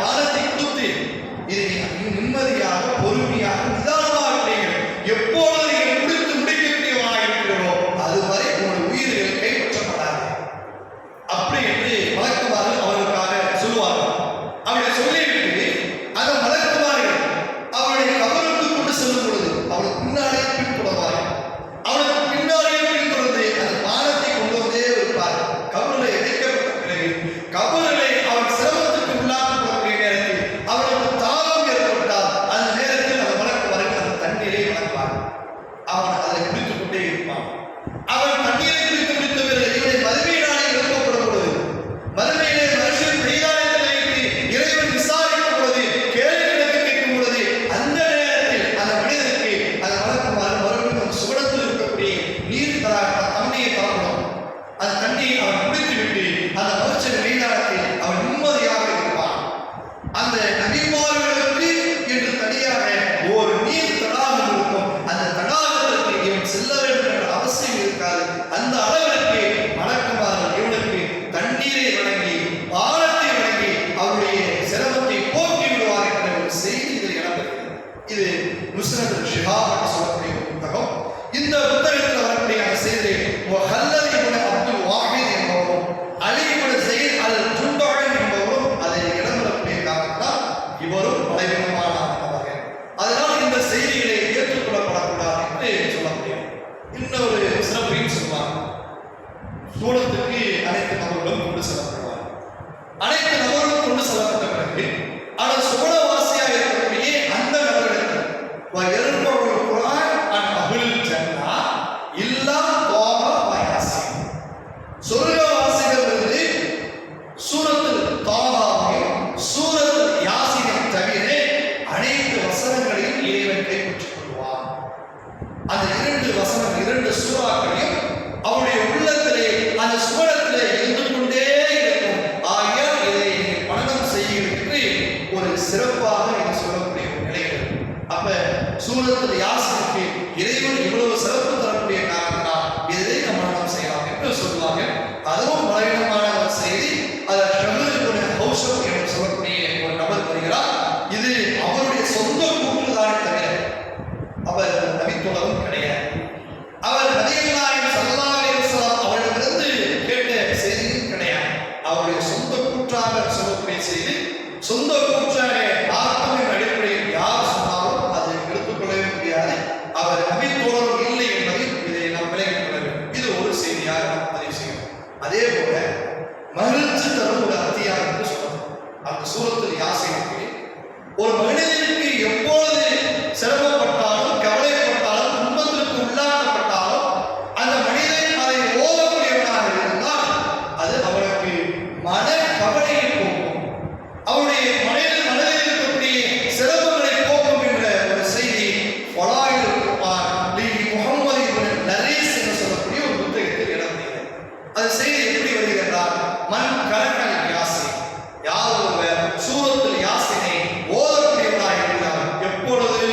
தண்ணீரை அவன் குடித்துவிட்டு அந்த மகச்சர் மைதானத்தில் அவன் நிம்மதியாக இருப்பான். அந்த நபிமார்களுக்கு என்று தனியாக ஒரு நீர் தடாகம் இருக்கும். அந்த தடாகத்திற்கு இவன் செல்ல வேண்டும் என்ற அவசியம் இருக்காது. அந்த அளவிற்கு மலக்குமார்கள் இவனுக்கு தண்ணீரை வழங்கி பானத்தை வழங்கி அவருடைய சிரமத்தை போக்கி விடுவார் என்ற ஒரு செய்தி இதில் இடம்பெறுகிறது. இது முஸ்னத் ஷிஹாப் என்று சொல்லக்கூடிய ஒரு புத்தகம். இந்த புத்தகத்தில் வரக்கூடிய செய்தி ஹல்லத் இப்னு அப்துல் வாஹித் என்பவரும் அலி இப்னு ஸைத் அல் ஜுண்டஹி என்பவரும் அதை இடம்பெறக்கூடிய காரணத்தால் இவரும் பலவீனமான நபர்கள். அதனால் இந்த செய்திகளை ஏற்றுக்கொள்ளப்படக்கூடாது என்று சொல்ல முடியும். இன்னொரு சிறப்பையும் சொல்லுவாங்க. சூழத்துக்கு அனைத்து நபர்களும் கொண்டு செல்லப்படுவார். அனைத்து நபர்களும் கொண்டு செல்லப்பட்ட பிறகு ஆனால் சோழவாசியாக இருக்கக்கூடிய அந்த நபர்களுக்கு சொர்க்கவாசிகளிலிருந்து சூரத்துல் தாஹாவையும் சூரத்துல் யாசீனையும் தவிர அனைத்து வசனங்களையும் இறைவன் கைப்பற்றிக் கொள்வான். அந்த இரண்டு சூறாக்களையும் அவருடைய உள்ளத்திலே அந்த சுவரத்திலே இருந்து கொண்டே இருக்கும். ஆகியால் இதை மனனம் செய்கிறது ஒரு சிறப்பாக இதை சொல்லக்கூடிய ஒரு நிலைகள். அப்ப சூரத்துல் யாசீனுக்கு இறைவன் இவ்வளவு சிறப்பு தரக்கூடிய காரணத்தினால் இதை நம்ம மனனம் செய்யலாம் என்று சொல்லுவாங்க. அதுவும் பலவீனமான ஒரு செய்தி. அதில் ஷஹர் இப்னு ஹௌஷப் என்று சொல்லக்கூடிய ஒரு நபர் வருகிறார். இது அவருடைய சொந்த கூற்றுதானே தவிர அவர் நபித்தோழரும் கிடையாது. அவர் நபிகள் நாயகம் ஸல்லல்லாஹு அலைஹி வஸல்லம் அவரிடமிருந்து கேட்ட செய்தியும் கிடையாது. அவருடைய சொந்த கூற்றாக சொல்லக்கூடிய செய்தி, சொந்த கூற்றாக ஆத்மாவின் அடிப்படையில் யார் சொன்னாலும் அதை எடுத்துக்கொள்ளவே முடியாது. அவர் நபித்தோழரும் இல்லை என்பதையும் இதை நாம் விளங்கிக் கொள்ள வேண்டும். இது ஒரு செய்தியாக நாம் பதிவு செய்யணும். அதே போல மகிழ்ச்சி தரும் ஒரு அத்தியாயம் என்று சொல்லணும். அந்த சூரத்துல் யாசீனுக்கு ஒரு மனிதனுக்கு எப்பொழுது சிரமப்பட்டாலும் கவலைப்பட்டாலும் துன்பத்திற்கு உள்ளாக்கப்பட்டாலும் அந்த மனிதன் அதை ஓதக்கூடியவனாக இருந்தால் அது அவனுக்கு மன கவலையை போக்கும், அவருடைய மனதில் இருக்கக்கூடிய சிரமங்களை போக்கும் என்ற ஒரு செய்தி ஃபலாயிலுல் குர்ஆன் லி முஹம்மது இப்னு நரீஸ் என்று சொல்லக்கூடிய ஒரு புத்தகத்தில் இடம்பெறுகிறது. அந்த செய்தி எப்படி வருகிறதால் மன் கரகல் யாசீன், யார் ஒருவர் சூரத்துல் யாசீனை ஓதக்கூடியவராக இருக்கிறார் எப்பொழுது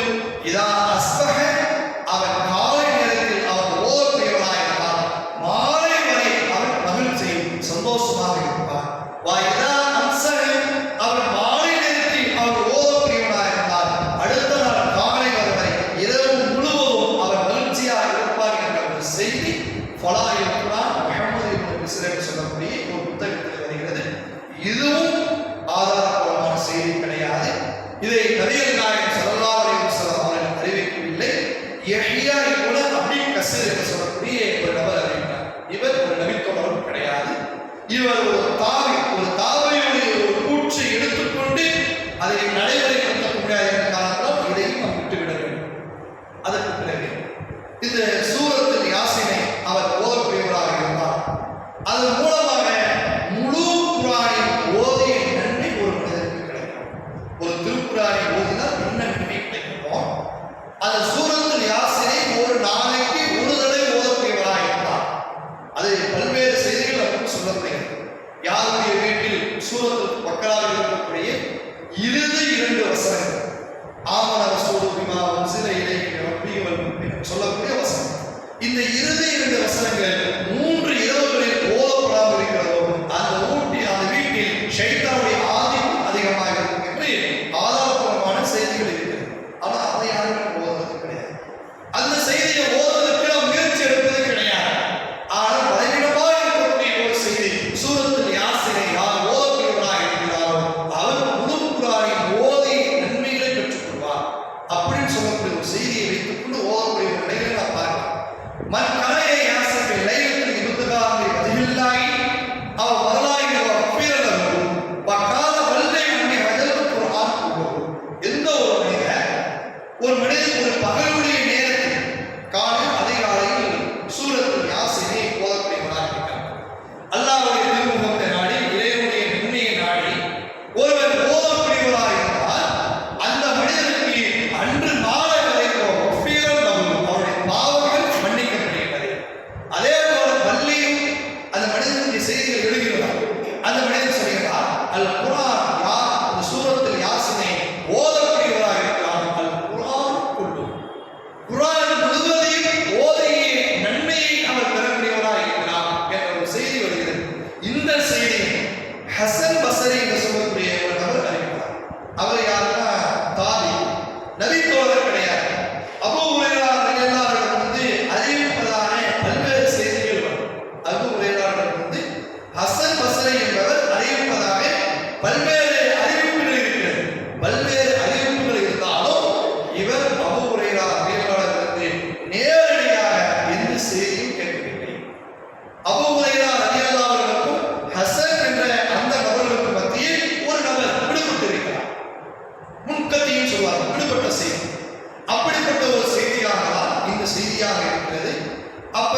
இதா அஸ்பஹ அவன் காலை நேரத்தில் அவன் ஓதக்கூடியவராக இருந்தால் மாலை வரை அவன் மகிழ்ச்சியில் சந்தோஷமாக இருப்பார். வா இதா அம்ஸஹ அவன் மாலை நேரத்தில் அவன் ஓதக்கூடியவராக இருந்தால் அடுத்த நாள் காலை வரை இரவு முழுவதும் அவன் மகிழ்ச்சியாக இருப்பார் என்ற ஒரு செய்தி ஃபலாயிலுல் குர்ஆன் முஹம்மது இப்னு பிஸ்ர் என்று சொல்லக்கூடிய ஒரு புத்தகத்தில் வருகிறது. இதுவும் ஆதாரபூர்வமான செய்தி கிடையாது. இதை நபிகள் நாயகம் ஸல்லல்லாஹு அலைஹி வஸல்லம் அவர்கள் அறிவிக்கவில்லை. யஹ்யா இப்னு அபீ கஸீர் என்று சொல்லக்கூடிய ஒரு நபர் அறிவித்தார். இவர் ஒரு நபித்தோழரும் கிடையாது. இவர் ஒரு தாவியுடைய ஒரு கூற்றை எடுத்துக்கொண்டு அதை நடைமுறைப்படுத்த முடியாது என்ற காரணத்தால் இதையும் நாம் விட்டுவிட வேண்டும். அதற்கு பிறகு இந்த சூரத்துல் யாசீனை அவர் ஓதக்கூடியவராக இருந்தார். அதன் மூலமாக முழு குர்ஆனை ஓதிய நன்மை ஒரு மனிதனுக்கு கிடைக்கும். ஒரு திருக்குர்ஆனை ஓதினால் என்ன நன்மை கிடைக்குமோ அந்த சூரத்துல் யாசீனை ஒரு நாளைக்கு ஒரு தடவை ஓதக்கூடியவராக இருந்தார். அது பல்வேறு செய்திகள் நமக்கு சொல்லப்படுகிறது. யாருடைய வீட்டில் சூரத்துல் பக்கராவில் இருக்கக்கூடிய இறுதி 2 வசனங்கள் ஆமன ரசூலு பிமா உன்சில இலைஹி மின் ரப்பிஹி வல் முஃமினூன் சொல்லக்கூடிய வசனம். இந்த இறுதி 2 வசனங்கள் 3 இரவுகளில் ஓதப்படாமல் அல் குர்ஆன் யார் அந்த சூரத்துல் யாசினை ஓதக்கூடியவராக இருக்கிறார். அல் குர்ஆன் குல்லு, குர்ஆன் முழுவதையும் ஓதிய நன்மையை அவர் பெறக்கூடியவராக இருக்கிறார் என்ற ஒரு செய்தி வருகிறது. இந்த செய்தி ஹசன் பஸ்ரி என்று சொல்லக்கூடிய ஒரு நபர் அறிவிக்கிறார். அவர் யாருன்னா தாபி, நபி தோழர் கிடையாது. அபூ ஹுரைரா ரலியல்லாஹு அன்ஹு வந்து அறிவிப்பதான பல்வேறு செய்திகள் வரும். அபூ ஹுரைரா வந்து ஹசன் பஸ்ரி என்பவர் அறிவிப்பதாக பல்வேறு அறிவிப்புகள் இருக்கிறது. பல்வேறு அறிவிப்புகள் இருந்தாலும் இவர் அபூ ஹுரைரா ரலியல்லாஹு அன்ஹு வந்து நேரடியாக எந்த செய்தியும் கேட்கவில்லை. அபூ ஹுரைரா ரலியல்லாஹு அன்ஹுக்கும் ஹசன் என்ற அந்த நபர்களுக்கு மத்தியில் ஒரு நபர் விடுபட்டிருக்கிறார். முன்கத்தியும் சொல்வார், விடுபட்ட செய்தி. அப்படிப்பட்ட ஒரு செய்தியாக தான் இந்த செய்தியாக இருக்கிறது. அப்ப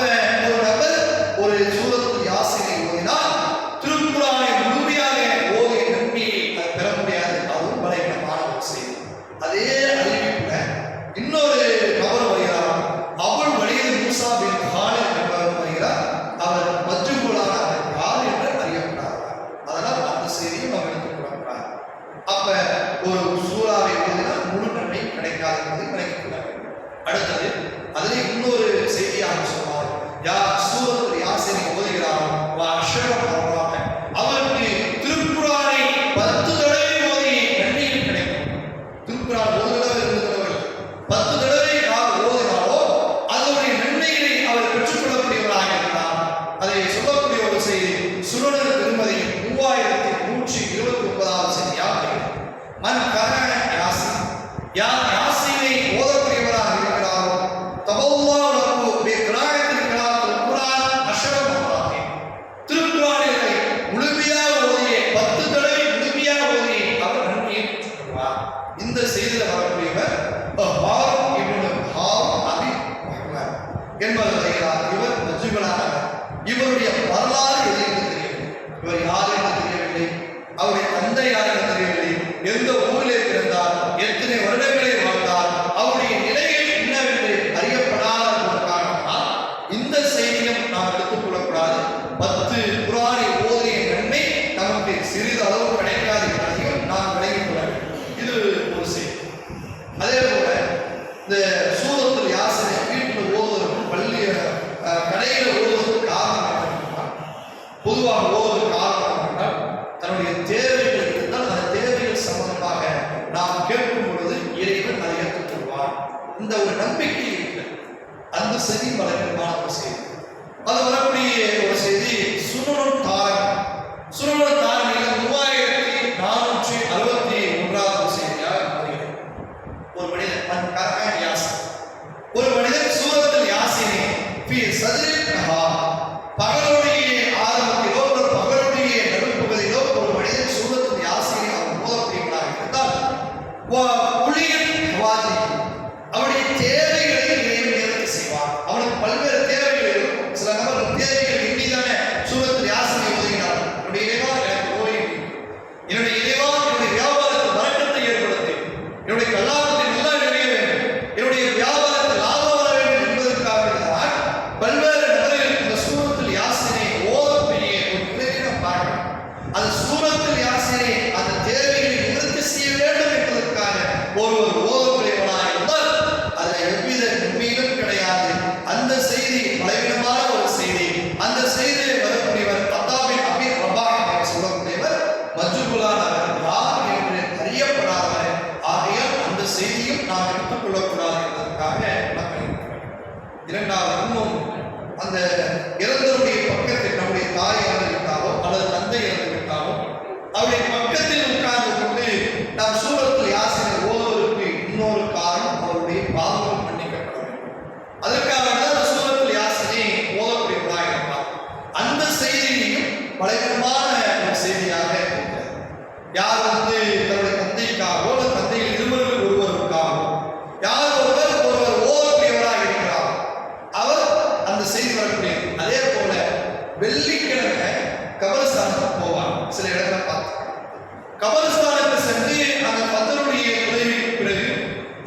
ஒரு நபர் ஒரு சூரத்துல் யாசீனை ஓதினால் திருக்குர்ஆனை முழுமையாக ஓதிய நன்மையை பெற முடியாது. அதுவும் பலவீனமான ஒரு செய்தி. அதே அறிவிப்புல இன்னொரு நபர் வருகிறார். அபுல் வலீத் மூசா பின் ஹாலித் என்பவர் வருகிறார். அவர் மஜ்ஹூலான யார் என்று அறியப்பட்டார். அதனால் அந்த செய்தியும் நாம் எடுத்துக்கொள்ளக்கூடாது. அப்ப ஒரு சூறாவை ஓதினால் முழு நன்மை கிடைக்காது என்பதை விளங்கிக் கொள்ள வேண்டும். அடுத்தது அதிலே இன்னொரு செய்தியாக சொல்வார். யார் சூரத்துல் யாசீனை ஓதுகிறாரோ அவருக்கு திருக்குர்ஆனை 10 தடவை ஓதி நன்மையும் கிடைக்கும். திருக்குர்ஆன் ஒரு தடவை 2 தடவை 10 தடவை யார் ஓதினாரோ அதனுடைய நன்மைகளை அவர் பெற்றுக்கொள்ளக்கூடியவராக இருக்கிறார். அதை சொல்லக்கூடிய ஒரு செய்தி சுனன் திருமதி 3129 செய்தியாக மன் கரன யாசீன், யார் யாசீனை ஓதக்கூடியவராக இருக்கிறாரோ தபல்லாஹு லஹு பிக்ராஅத்தில் கிராஅத்துல் குர்ஆன் அஷ்ரஃப் மராத்தீப், திருக்குர்ஆனை முழுமையாக ஓதிய 10 தடவை முழுமையாக ஓதி அவர் நன்மையை பெற்றுக்கொள்வார். இந்த செய்தியில் வரக்கூடியவர் ஹாரூன் இப்னு ஹாரூன் அபி முஹம்மத் என்பவர் வருகிறார். இவர் மஜ்ஹூலானவர். இவருடைய வரலாறு எதுவும் தெரியவில்லை. இவர் யார் என்று தெரியவில்லை. அவருடைய தந்தை யார் என்று தெரியவில்லை. எந்த ஊரிலே பிறந்தார், எத்தனை வருடங்களை வாழ்ந்தார், அவருடைய நிலைகள் என்னவென்று அறியப்படாத ஒரு காரணத்தால் இந்த செய்தியும் நாம் எடுத்துக் கொள்ளக்கூடாது. 10 குர்ஆனை ஓதிய நன்மை நமக்கு சிறிதளவு கிடைக்காது என்பதையும் நாம் விளங்கிக் கொள்ள வேண்டும். இது ஒரு செய்தி. அதே போல இந்த சூரத்துல் யாசீனை வீட்டில் ஓதுவதற்கு பள்ளி கடையில் ஓதுவதற்கு காரணம் என்னவென்றால், பொதுவாக ஓதுவதற்கு காரணம் என்னவென்றால் தன்னுடைய தேவைகள் இருந்தால் அந்த தேவைகள் சம்பந்தமாக நாம் கேட்கும் பொழுது இறைவன் அதை ஏற்றுக்கொள்வார். இந்த ஒரு நம்பிக்கை இருக்கிறது. அந்த செய்தி பலவிதமான ஒரு செய்தி. அது வரக்கூடிய ஒரு செய்தி சுனனுல் தாரக். சுனனுல் தாரகில் 3461 செய்தியாக வருகிறது. ஒரு மனிதன் மன் கரன யாசீன், ஒரு மனிதன் சூரத்துல் யாசீனை ஃபீ சத்ரின் நஹார், பகலுடைய ஆரம்பத்திலோ ஒரு பகலுடைய நடுப்பகுதியிலோ ஒரு மனிதன் சூரத்துல் யாசீனை அவன் ஓதக்கூடியவனாக இருந்தால் அவனுடைய தேவைகளை இறைவன் நிவர்த்தி செய்வான். அவனுக்கு பல்வேறு தேவைகள் இருக்கும். சில நபர்கள் தேவைகள் இன்னிதானே சூரத்துல் யாசீனை ஓதுகிறார். என்னுடைய இறைவா எனக்கு நோய், என்னுடைய இறைவா என்னுடைய வியாபாரத்தில் வரக்கத்தை ஏற்படுத்தி, என்னுடைய கல்லாரத்தை நல்லா நிறைய வேண்டும், என்னுடைய வியாபாரத்தில் லாபம் வர வேண்டும் என்பதற்காக தான் பல்வேறு நபர்கள் இந்த சூரத்துல் யாசீனை ஓதக்கூடிய ஒரு நிலையை நாம் பார்க்கணும். அந்த சூரத்துல் யாசீனை அந்த தேவைகளை நிவர்த்தி செய்ய வேண்டும் என்பதற்காக ஒருவர் ஓதக்கூடியவனாக இருந்தால் அதில் எவ்வித நன்மையும் கிடையாது. அந்த செய்தி பலவீனமான ஒரு செய்தி. அந்த செய்தியை வரக்கூடியவர் அத்தாபின் அபி ரபாஹ் என்று சொல்லக்கூடியவர் மஜ்ஹூலானவர், யார் என்று அறியப்படாதவர். ஆகையால் அந்த செய்தியும் நாம் எடுத்துக் கொள்ளக்கூடாது என்பதற்காக இரண்டாவது இன்னும் அந்த இறந்தவருடைய பக்கத்தில் நம்முடைய தாய் இறந்து விட்டாலோ அல்லது தந்தை இறந்து விட்டாலோ அவருடைய பக்கத்தில் உட்கார்ந்து கொண்டு நாம் சூரத்துல் யாசீனை ஓதுவதற்கு இன்னொரு காரணம் அவருடைய பாவங்கள் மன்னிக்கப்பட வேண்டும். அதற்காக தான் சூரத்துல் யாசீனை ஓதக்கூடியவராக இருப்பார். அந்த செய்தியையும் பலவிதமான ஒரு செய்தியாக இருக்கிறது. யார் வந்து தன்னுடைய தந்தைக்காகவோ அல்லது தந்தையில் இருவர்கள் ஒருவருக்காகவோ யார் ஒருவர் ஓதக்கூடியவராக இருக்கிறார் அவர் அந்த செய்தி வரக்கூடியது. அதே போல வெள்ளிக்கிழமை கபரஸ்தானத்துக்கு போவார். சில இடங்களை பார்த்து கபரஸ்தானத்தை சென்று அந்த பதருடைய உதவிக்கு பிறகு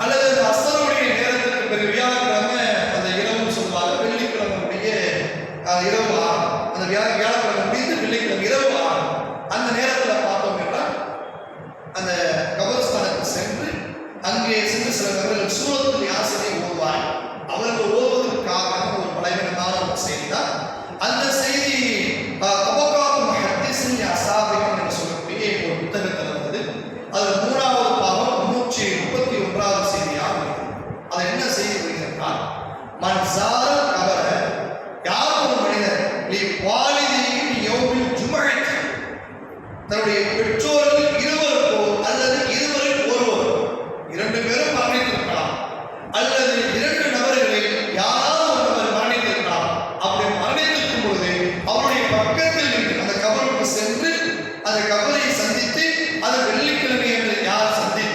அல்லது அந்த அசருடைய நேரத்துக்கு பிறகு வியாழக்கிழமை அந்த இரவு சொல்வாங்க. வெள்ளிக்கிழமையுடைய இரவு ஆகும். அந்த வியாழக்கிழமை முடிந்து வெள்ளிக்கிழமை இரவு ஆகும். அந்த நேரத்தில் பார்த்தோம் அங்கே சென்று சில நபர்கள் சூரத்தில் யாசினை ஓதுவார். அவர்கள் ஓதுவதற்கு காரணம் ஒரு பலவீனமான ஒரு செய்தி தான். அந்த செய்தி தபக்காத்து முஹத்திஸின் அஸாபிகம் என்று சொல்லக்கூடிய ஒரு புத்தகத்தில் வந்தது. அது 3வது பாகம் 131வது செய்தியாக உள்ளது. அது என்ன செய்தி வருகிறதுனா, மன் ஸார கபர, யார் ஒரு மனிதர் லி வாலிதிஹி யௌமில் ஜும்அத், தன்னுடைய பெற்றோர்கள் இருவருக்கோ அல்லது இருவரில் ஒருவர், 2 பேரும் மரணித்திருக்கலாம் அல்லது 2 நபர்களில் யாராவது ஒரு நபர் மரணித்திருக்கலாம். அப்படி மரணித்திருக்கும் பொழுது அவருடைய பக்கத்தில் இருந்து அந்த கபருக்கு சென்று அந்த கபரை சந்தித்து, அது வெள்ளிக்கிழமை என்று யார் சந்தித்து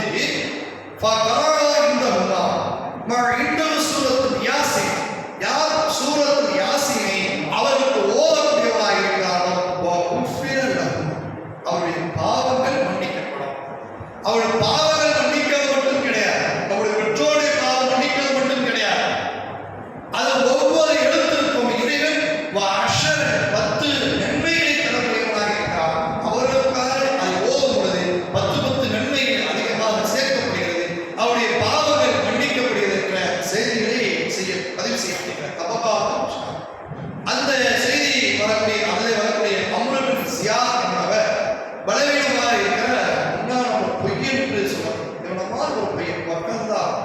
யார் சூரத்துல் யாசீனை அவருக்கு ஓதக்கூடியவராக இருக்கிறாரோ அவருடைய பாவங்கள் மன்னிக்கப்படும். அவருடைய பாவங்கள் மன்னிக்கிறது மட்டும் கிடையாது, அவருடைய பெற்றோருடைய பாவம் மன்னிக்கிறது மட்டும் கிடையாது, அது ஒவ்வொரு எழுத்திற்கும் இறைவன் 10 நன்மைகளை தரக்கூடியவராக இருக்கிறார். அவர்களுக்காக அதை ஓதும் பொழுது 10 நன்மைகள் அதிகமாக சேர்க்கப்படுகிறது. அவருடைய பாவங்கள் மன்னிக்கப்படுகிறது என்ற செய்திகளை பதிவு செய்யப்படுகிற தபக்காத்து. அந்த செய்தி வரக்கூடிய அதில் வரக்கூடிய அம்ருபின் ஜியாத் என்பவர் பலவீனமாக இருக்கிற உண்டான ஒரு பொய்யன் என்று சொல்லணும். இவனமான ஒரு பையன் பக்கம்தான்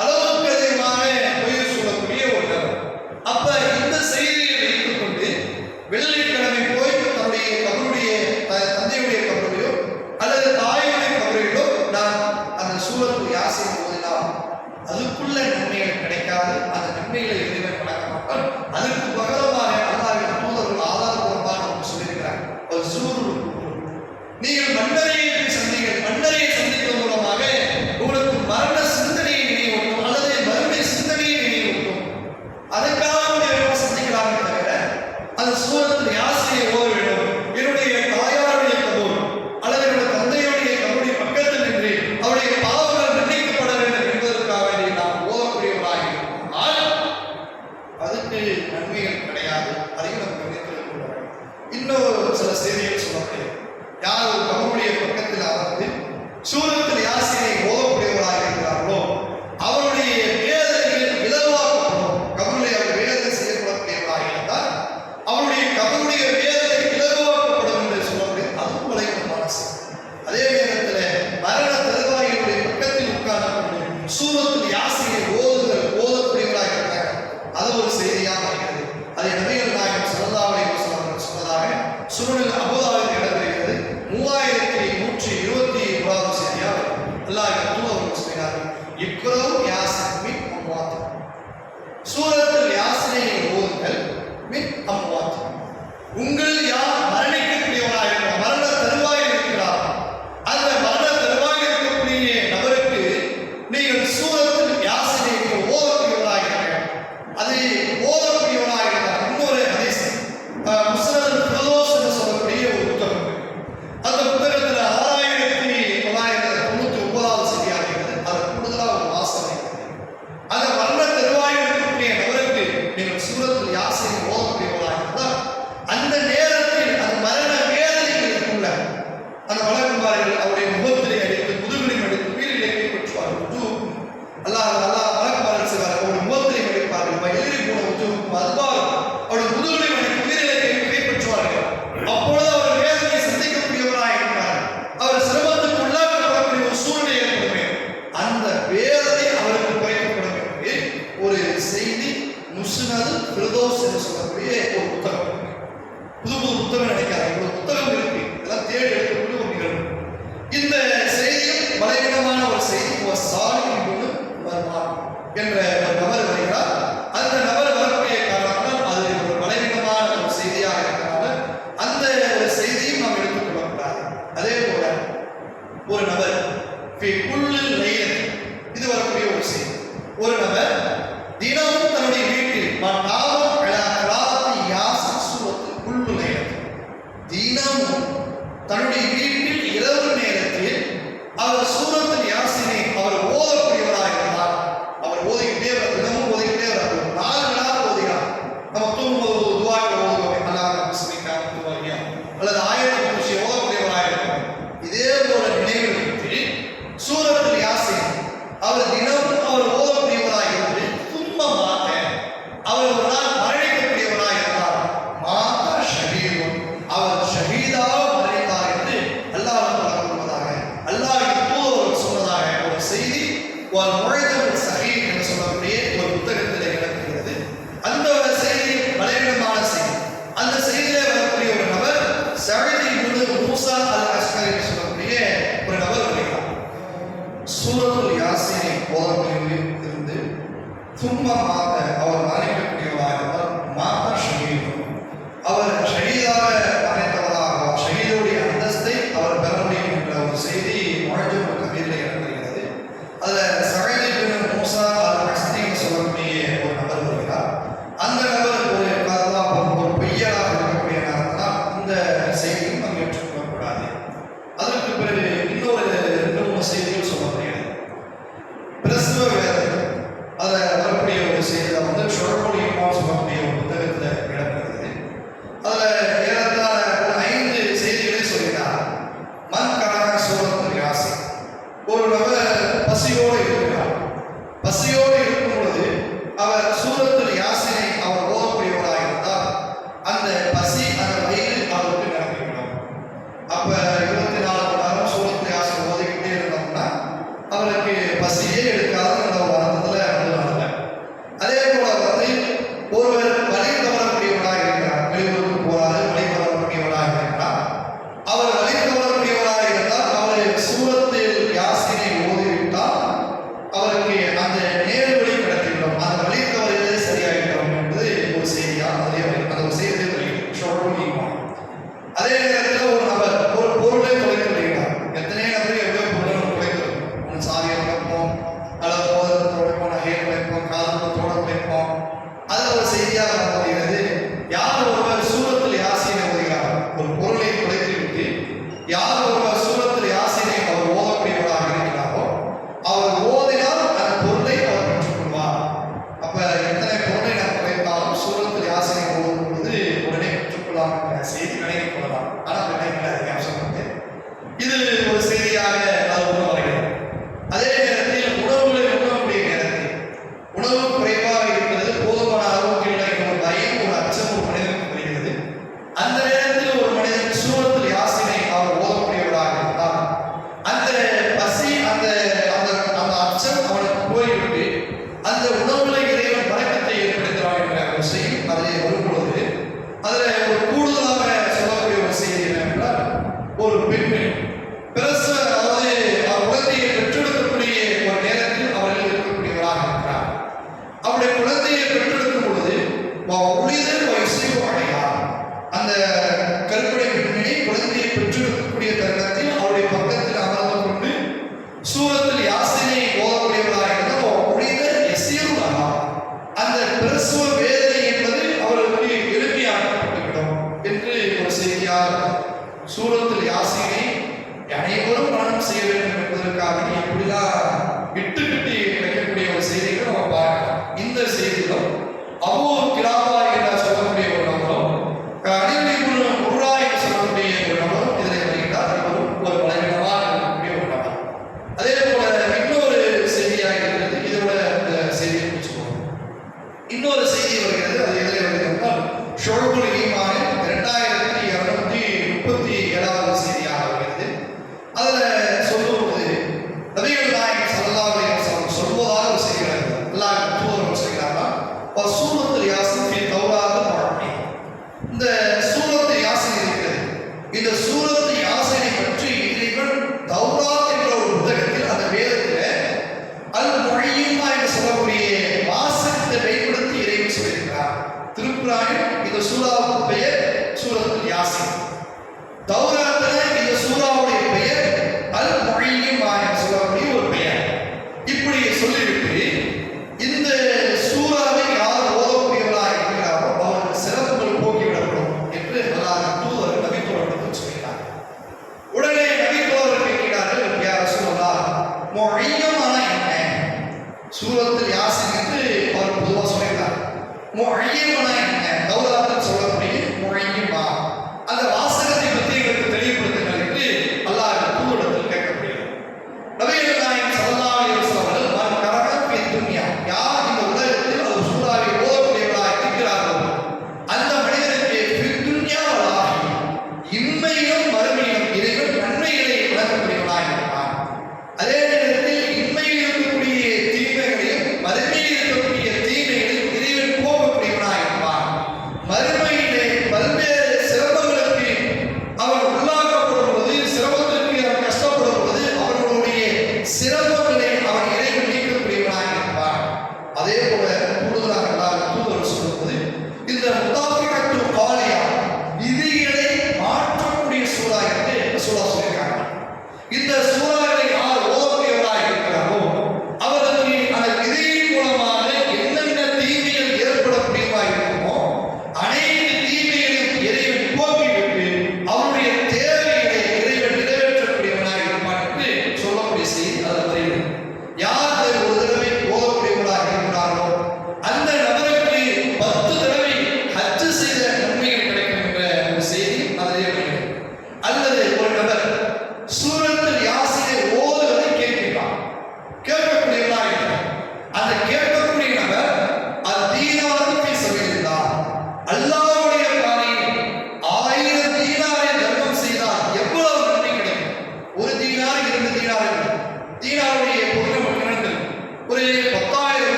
அளவுக்கு அதிகமாக பொய் சொல்லக்கூடிய ஒரு நபர். அப்ப இந்த செய்தியை வைத்துக் கொண்டு வெள்ளிக்கிழமை போய் தன்னுடைய கபருடைய தந்தையுடைய கபரையோ அல்லது தாயுடைய கபரையோ நான் அந்த சூரத்துல் யாசீன் ஓதினால் அதுக்குள்ள நன்மைகள் கிடைக்காது, அந்த நன்மைகளை இறைவன் வழங்க மாட்டார். அதற்கு பகரமாக அல்லாஹ்வின் தூதர்கள் ஆதாரபூர்வமாக சொல்லியிருக்கிறார். நீங்கள் மன்னரையை சந்திங்கள், மன்னரையை சந்திப்பதன் மூலமாக உங்களுக்கு மரண சிந்தனையை நினைவூட்டும் அல்லது மறுமை சிந்தனையை நினைவூட்டும். அதுக்காக சந்திக்கலாமே தவிர அந்த சூரத்துல் யாசீனை ஓத வேண்டும். என்னுடைய தாயாருடைய கபூர் அல்லது என்னுடைய தந்தையுடைய கபருடைய பக்கத்தில் நின்று அவருடைய பாவங்கள் மன்னிக்கப்பட வேண்டும் என்பதற்காக நாம் ஓதக்கூடியவராக ஆனால் அதுக்கு நன்மைகள் கிடையாது. அதையும் நம்ம கவனித்துக் கொள்ள வேண்டும். இன்னும் சில செய்திகள் சொல்லப்படுகிறது. யார் ஒரு கபருடைய பக்கத்தில் அமர்ந்து சூரத்துல் யாசீனை ஓதக்கூடியவராக இருக்கிறார்களோ அவருடைய வேதனைகள் இலகுவாக்கப்படும். கபருடைய அவர் வேதனை செய்யப்படக்கூடியவராக இருந்தால் அவருடைய கபருடைய வேதனை இலகுவாக்கப்படும் என்று சொல்லப்படுகிறது. அதுவும் வலைமான செய்தி. அதே நேரத்தில் மரண தருவாயினுடைய பக்கத்தில் உட்கார்ந்து கொண்டு சூரத்துல் யாசீனை ஓதக்கூடியவராக இருக்கிறார். அது ஒரு செய்தியாக இருக்கிறது. அதை நபிகள் நாயகம் ஸல்லல்லாஹு அலைஹி வஸல்லம் சொன்னதாக சுனனில் அபூதாவில் இடம்பெறுகிறது. 3121வது செய்தியாக அல்லாஹ்வின் தூதர் சொல்கிறார்கள், இக்ரவு யாசீன் மின் அம்வாத், சூரத்துல் யாசீனை ஓதுங்கள் மின் அம்வாத், உங்கள் யார் மரணிக்கக்கூடியவராக இருக்கிறார், மரண தருவாயில் இருக்கிறார், அந்த மரண தருவாயில் இருக்கக்கூடிய நபருக்கு நீங்கள் சூரத்துல் யாசீனை ஓதக்கூடியவராக இருக்கிறார். அதை ஓதக்கூடியவராக இருக்கிறார். இன்னொரு ஹதீஸ் முஸ்னதுல் ஃபிர்தௌஸ் என்று சொல்லக்கூடிய ஒரு புத்தகம். அந்த புத்தகத்தில் 6999வது செய்தியாக இருக்கிறது. அது கூடுதலாக ஒரு வாசனை இருக்கிறது. அந்த மரண தருவாயில் இருக்கக்கூடிய நபருக்கு நீங்கள் சூரத்துல் யாசீனை ஓதக்கூடியவராக இருந்தால் அந்த நேரத்தில் அந்த மரண வேதனைகள் இருக்குள்ள அந்த வழக்குமார்கள் அவருடைய முகத்திலே அடித்து முதுகிலும் அடித்து உயிரிலே கைப்பற்றுவார்கள். அல்லாஹ் வழக்குமார்கள் செய்வார்கள். அவருடைய முகத்திலே அடிப்பார்கள். எதிரி போன உஜூக்கும் அதுவாக அவருடைய முதுகிலும் அடித்து உயிரிலே கைப்பற்றுவார்கள். அப்பொழுது அவர் வேதனையை சந்திக்கக்கூடியவராக இருக்கிறார். அவர் சிரமத்துக்கு உள்ளாக்கப்படக்கூடிய ஒரு சூழ்நிலை ஏற்படுமே, அந்த வேதனை அவருக்கு குறைக்கப்படும் என்று ஒரு செய்தி முஸ்னதுல் ஃபிர்தௌஸ் என்று சொல்லக்கூடிய ஒரு புத்தகம். புது புத்தகம் நினைக்காது, ஒரு புத்தகம் இருக்கு, இதெல்லாம் தேடி எடுக்கக்கூடிய ஒரு நிகழ்வு. இந்த செய்தியும் பலவீனமான ஒரு செய்தி. என்ற ஒரு நபர் வருகிறார். அந்த நபர் வரக்கூடிய காரணம் அது ஒரு பலவீனமான ஒரு செய்தியாக இருக்கிறனால அந்த ஒரு செய்தியும் நாம் எடுத்துக்கொள்ளக்கூடாது. அதே போல ஒரு நபர் இது வரக்கூடிய ஒரு செய்தி. ஒரு நபர் தினமும் தன்னுடைய வீட்டில் தினமும் தன்னுடைய வீட்டில் இரவு நேரத்தில் அவர் சூரத்துல் யாசீனை அவர் ஓதக்கூடியவராக இருந்தார். அவர் ஓதிக்கிட்டே தினமும் ஓதிக்கிட்டே வர 4 நாள் ஓதுகிறார். நம்ம தூங்கும்போது துவாக்கள் ஓதுவோம், அல்லாஹ் பிஸ்மில்லாஹ் துவாக்கியா அல்லது ஆயத்துல் குர்சி ஓதக்கூடியவராக இருக்கும். இதே போல நினைவில் வைத்து சூரத்துல் யாசீன் முஅஜம் ஸஹீஹ் என்று சொல்லக்கூடிய ஒரு புத்தகத்தில் இடம்பெறுகிறது. அந்த ஒரு செய்தி பலவிதமான செய்தி. அந்த செய்தியிலே வரக்கூடிய ஒரு நபர் சஅத் இப்னு மூஸா அல் அஸ்கரி என்று சொல்லக்கூடிய ஒரு நபர் வருகிறார். சூரத்துல் யாசீனை ஓதக்கூடியதிலிருந்து தும்மமாக அவர் மரணிக்கக்கூடியவராக இருந்தால் மாதா ஷஹீத், அவர் ஷஹீதாக மறைத்தவராக ஷஹீதுடைய அந்தஸ்தை அவர் பெற முடியும் என்ற ஒரு செய்தி முஅஜம் கபீரில் இடம்பெறுகிறது. அதில் சஅத் இப்னு மூஸா அல் அஸ்கரி என்று சொல்லக்கூடிய ஒரு நபர் வருகிறார். அந்த நபர் ஒரு கல்லாப் ஒரு பொய்யராக இருக்கக்கூடிய நேரத்தினால் இந்த செய்தியும் நாம் ஏற்றுக்கொள்ளக்கூடாது. அதற்கு பிறகு இன்னொரு 2-3 செய்திகள் சொல்லப்படுகிறது. பிரசவ வேதனை அதில் வரக்கூடிய ஒரு செய்தியில் வந்து ஷுஅபுல் ஈமான் சொல்லக்கூடிய ஒரு புத்தகத்தில் இடம்பெறுகிறது. அதில் ஏறத்தாழ 5 செய்திகளை சொல்கிறார். மன் கரஹ சூரத்துல் யாசீன், ஒரு நபர் பசியோடு இருக்கிறார். பசியோடு இருக்கும் பொழுது அவர் சூரத்துல் யாசீனை அவர் ஓதக்கூடியவராக இருந்தால் அந்த பசி அந்த வயிறு அவருக்கு நிரம்பிவிடும். அப்ப 24 மணி நேரம் சூரத்துல் யாசீன் ஓதிக்கிட்டே இருந்தோம்னா அவருக்கு பசியே எடுக்காத ஒரு அர்த்தத்துல வந்துடுவாங்க. அதே போல வந்து ஒருவர் வழி தவறக்கூடியவராக இருக்கிறார், வெளியூருக்கு போறாரு, வழி தவறக்கூடியவராக இருக்கிறார். அவர் வழி தவறக்கூடியவராக இருந்தால் அவர் சூரத்துல் யாசீனை ஓதிவிட்டால் அவருக்கு அந்த நேர் வழி கிடைத்துவிடும், அந்த வழி தவறுகளே சரியாகிவிடும் என்பது ஒரு செய்தியாக அந்த ஒரு செய்தியை ஷுஅபுல் ஈமான். அதே நேரத்தில் ஒரு நபர் ஒரு பொருளை தொலைத்து விடுகிறார். எத்தனை நபர் எவ்வளவு பொருளை தொலைக்கிறோம், ஒன்று சாதியை தொலைப்போம், அல்லது மோதிரத்தை தொலைப்போம், நகையை தொலைப்போம், காதலை தொலைப்போம். அது ஒரு செய்தியாக வருகிறது. யார் ஒருவர் சூரத்துல் யாசீனை ஓதுகிறார், ஒரு பொருளை தொலைத்து விட்டு யார் ஒருவர் சூரத்துல் யாசீனை அவர் ஓதக்கூடியவராக இருக்கிறாரோ அவர் ஓதினால் அந்த பொருளை அவர் பெற்றுக்கொள்வார். அப்ப எத்தனை பொருளை நாம் தொலைத்தாலும் சூரத்துல் யாசீனை ஓதும் பொழுது உடனே பெற்றுக்கொள்ளலாம் என்ற செய்தி விளங்கிக் கொள்ளலாம். ஆனால் விளங்கிக்கொள்ள அவசியம். இது ஒரு செய்தியாக அது வருகிறது. அதே நேரத்தில் உணவுகளை உண்ணக்கூடிய நேரத்தில் உணவு குறைவாக இருக்கிறது, போதுமான அளவுக்கு இல்லை என்ற ஒரு பயம், ஒரு அச்சம் ஒரு மனிதனுக்கு வருகிறது. அந்த நேரத்தில் ஒரு மனிதன் சூரத்துல் யாசீனை அவர் ஓதக்கூடியவராக இருந்தால் அந்த பசி அந்த அந்த அந்த அச்சம் அவனுக்கு போய்விட்டு அந்த உணவுல இறைவன் பரக்கத்தை ஏற்படுத்துகிறான் என்ற ஒரு செய்தி அதில் வரும் பொழுது அதில் ஒரு கூடுதலாக சொல்லக்கூடிய ஒரு செய்தி என்னவென்றால் ஒரு பெண்மணி பிரசவ அதாவது குழந்தையை பெற்றெடுக்கக்கூடிய ஒரு நேரத்தில் அவர்கள் இருக்கக்கூடியவராக இருக்கிறார். அவருடைய குழந்தையை பெற்றெடுக்கும் பொழுது உளிதல் வயசையோ அடையார், அந்த கற்பிணை பெண்மணி குழந்தையை பெற்றெடுக்கக்கூடிய தருணத்தில் அவருடைய பக்கத்தில் அமர்ந்து கொண்டு சூரத்துல் யாசீனை ஓதக்கூடியவராக இருந்தால் உளிதல் எசியுள்ளா, அந்த பிரசவ வேதனை என்பது அவர்களுக்கு எளிமையாக்கப்பட்டுவிடும் என்று ஒரு செய்தியாக சூரத்துல் யாசீனை அனைவரும் மரணம் செய்ய வேண்டும் என்பதற்காக எப்படிலாம் விட்டுக்கிட்டு வைக்கக்கூடிய ஒரு செய்திகளை நம்ம பார்க்கலாம். இந்த செய்தியிலும் அபூ கிலாபா என்று சொல்லக்கூடிய ஒரு நபரும் அலி இப்னு முர்ரா என்று சொல்லக்கூடிய ஒரு நபரும் இதில் வருகிறார். இவரும் ஒரு பலவீனமாக இருக்கக்கூடிய ஒரு நபர். அதே போல இன்னொரு செய்தியாக இருக்கிறது. இதோட இந்த செய்தியை முடிச்சுக்கோங்க. இன்னொரு செய்தி வருகிறது. அது எதிரே வருகிறது ஷுஅபுல் ஈமானில் 2237வது செய்தியாக வருகிறது. அதில் சொல்லும்போது நபிகள் நாயகம் ஸல்லல்லாஹு அலைஹி வஸல்லம் சொல்வதாக ஒரு செய்தி வருகிறது. அல்லாஹ் தூதர் சொல்கிறார்கள், "வசூரத்துல் யாசீன் ஃபி தௌரா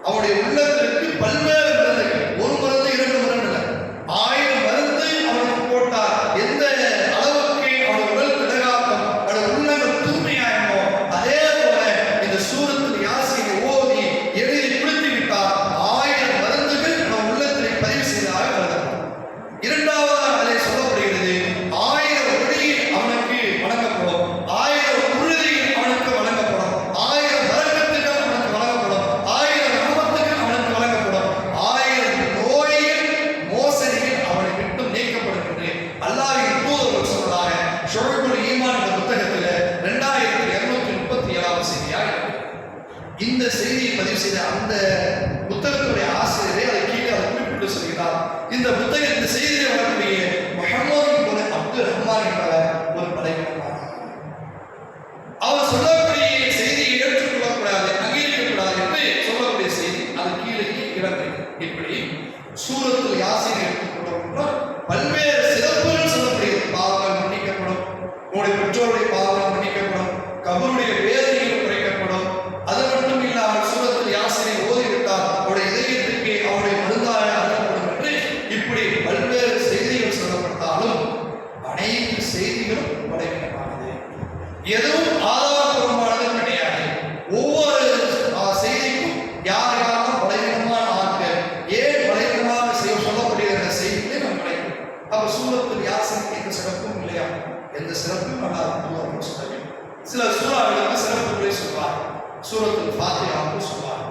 அவனுடைய உள்ளத்திற்கு பல்வேறு மருந்துகள், ஒரு மருந்து இரண்டு மருந்து இல்லை, 1000 மருந்து அவனுக்கு போட்டார். எந்த அளவுக்கு அவன் உடல் திடகாக்கம், அவன் உள்ளங்கள் தூய்மையாயிருமோ அதே போல இந்த சூரத்தில் யாசீனை ஓதி எழுதி குளித்து விட்டார். 1000 மருந்துகள் அவன் உள்ளத்தில் பதிவு செய்ததாக கருதப்படும். இரண்டாவதாக அதிலே சொல்லப்படுகிறது, 1000 ஒளியில் அவனுக்கு வழங்கப்படும், 1000 உறுதியில் அவனுக்கு வழங்கப்படும், 1000 வரக்கத்துகள் அவனுக்கு வழங்கப்படும், 1000 ரஹமத்துகள் அவனுக்கு வழங்கப்படும், 1000 நோயில் மோசடிகள் அவனை விட்டு நீக்கப்படும் என்று அல்லாஹ்வின் தூதர் சொல்றாங்க. ஷுஅபுல் ஈமான் என்ற புத்தகத்தில் 2237வது செய்தியாக இந்த செய்தியை பதிவு செய்த அந்த புத்தகத்துடைய ஆசிரியரை அதை கீழே அதை குறிப்பிட்டு சொல்கிறார். இந்த புத்தக இந்த செய்தியை வரக்கூடிய முஹம்மது இப்னு அப்துல் ரஹ்மான் என்பவர் ஒரு படைப்பாளர். அவர் சொல்லக்கூடிய செய்தியை ஏற்றுக்கொள்ளக்கூடாது, அங்கீகரிக்கக்கூடாது என்று சொல்லக்கூடிய செய்தி அது கீழே கிடக்கு. இப்படி சூரத்துல் யாசீனை எடுத்துக்கொண்டோம், பல்வேறு சிறப்புகள் சொல்லப்படுகிறது. பாவங்கள் மன்னிக்கப்படும், உங்களுடைய பெற்றோருடைய பாவங்கள் மன்னிக்கப்படும், கபருடைய வேதனைகள் குறைக்கப்படும். அது மட்டும் இல்லாமல் சூரத்துல் யாசீனை ஓதிவிட்டால் அவருடைய இதயத்திற்கு அவருடைய மருந்தாக அருளப்படும் என்று இப்படி பல்வேறு செய்திகள் சொல்லப்பட்டாலும் அனைத்து செய்திகளும் பலவீனமானது, எதுவும் ஆதாரபூர்வமானது கிடையாது. ஒவ்வொரு செய்திக்கும் யார் யாரும் பலவீனமான ஆட்கள், ஏன் பலவீனமாக சொல்லப்படுகிற செய்திகளை நாம் கிடைக்கும். அப்ப சூரத்துல் யாசீனுக்கு எந்த சிறப்பும் இல்லையா? எந்த சிறப்பும் அல்லாஹ் சொல்லவே. சில சூறாக்களுக்கு சிறப்புகளை சொல்வார், சூரத்துல் ஃபாத்திஹாவுக்கு சொல்வார்,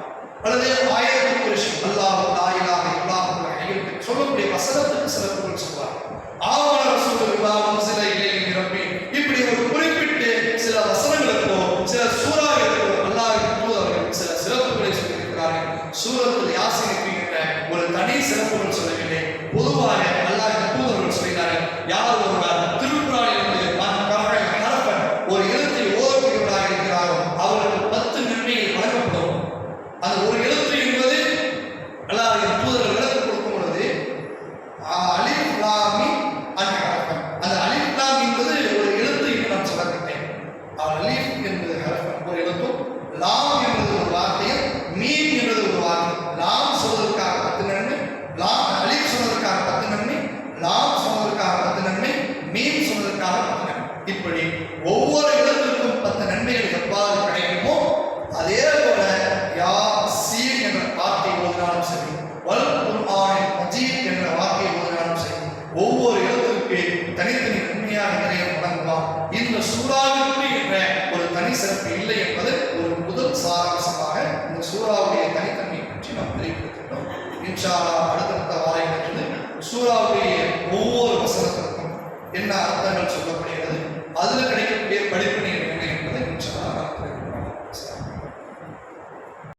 அல்லது ஆயத்துல் குர்சி அல்லாஹ் லா இலாஹ இல்லல்லாஹு ஹய்யுல் கய்யூம் சொல்லக்கூடிய வசனத்துக்கு சிறப்புகள் சொல்வார். ஆமன ரசூலுல்லாஹி உன்சில இலைஹி மின் ரப்பி, இப்படி ஒரு குறிப்பிட்டு சில வசனங்களுக்கோ சில சூறாக்களுக்கோ அல்லாஹ்வின் தூதர்கள் சில சிறப்புகளை சொல்லியிருக்கிறார்கள். சூரத்துல் யாசீனுக்கு ஒரு தனி சிறப்புகள் சொல்லவில்லை. பொதுவாக அல்லாஹ்வின் தூதர்கள் சொல்கிறார்கள், யார் ஒருவர் திருக்குர்ஆனிலிருந்து ஒரு எழுத்தை ஓதக்கூடியவராக இருக்கிறாரோ அவருக்கு 10 நன்மைகள் வழங்கப்படும். அது ஒரு எழுத்து என்பது அல்லாஹ்வின் தூதர்கள் விளக்கம் கொடுக்கும் பொழுது அலிஃப் லாம் மீம் அன் ஹரஃபன், அந்த அலிஃப் லாம் என்பது ஒரு எழுத்து என்று நான் சொல்லப்பட்டேன். அலிஃப் என்பது ஹரஃபன் ஒரு எழுத்தும், லாம் என்பது ஒரு வார்த்தையும், மீம் என்பது ஒரு வார்த்தை. லாம் சொல்வதற்காக 10 நன்மை, அலிஃப் சொல்வதற்காக 10 நன்மை, லாம் சொல்வதற்காக 10 நன்மை, மீம் சொல்வதற்காக 10 நன்மை. இப்படி ஒவ்வொரு இடத்திற்கும் 10 நன்மைகள் எவ்வாறு கிடைக்குமோ அதே போல யாசீன் என்ற வார்த்தை ஓதினாலும் சரி, வல் குர்ஆனில் மஜீத் என்ற வார்த்தை ஓதினாலும் சரி, ஒவ்வொரு இடத்திற்கு தனித்தனி நன்மையாக நிறைய வழங்குவார். இந்த சூறாவிற்கு என்ற ஒரு தனி சிறப்பு இல்லை என்பது ஒரு முதல் சாராம்சமாக இந்த சூறாவுடைய தனித்தன்மையை பற்றி நாம் தெரிவிக்கின்றோம். இன்ஷா அல்லாஹ் அடுத்தடுத்த வாரங்களில் சூறாவுடைய ஒவ்வொரு வசனத்திற்கும் என்ன அர்த்தங்கள்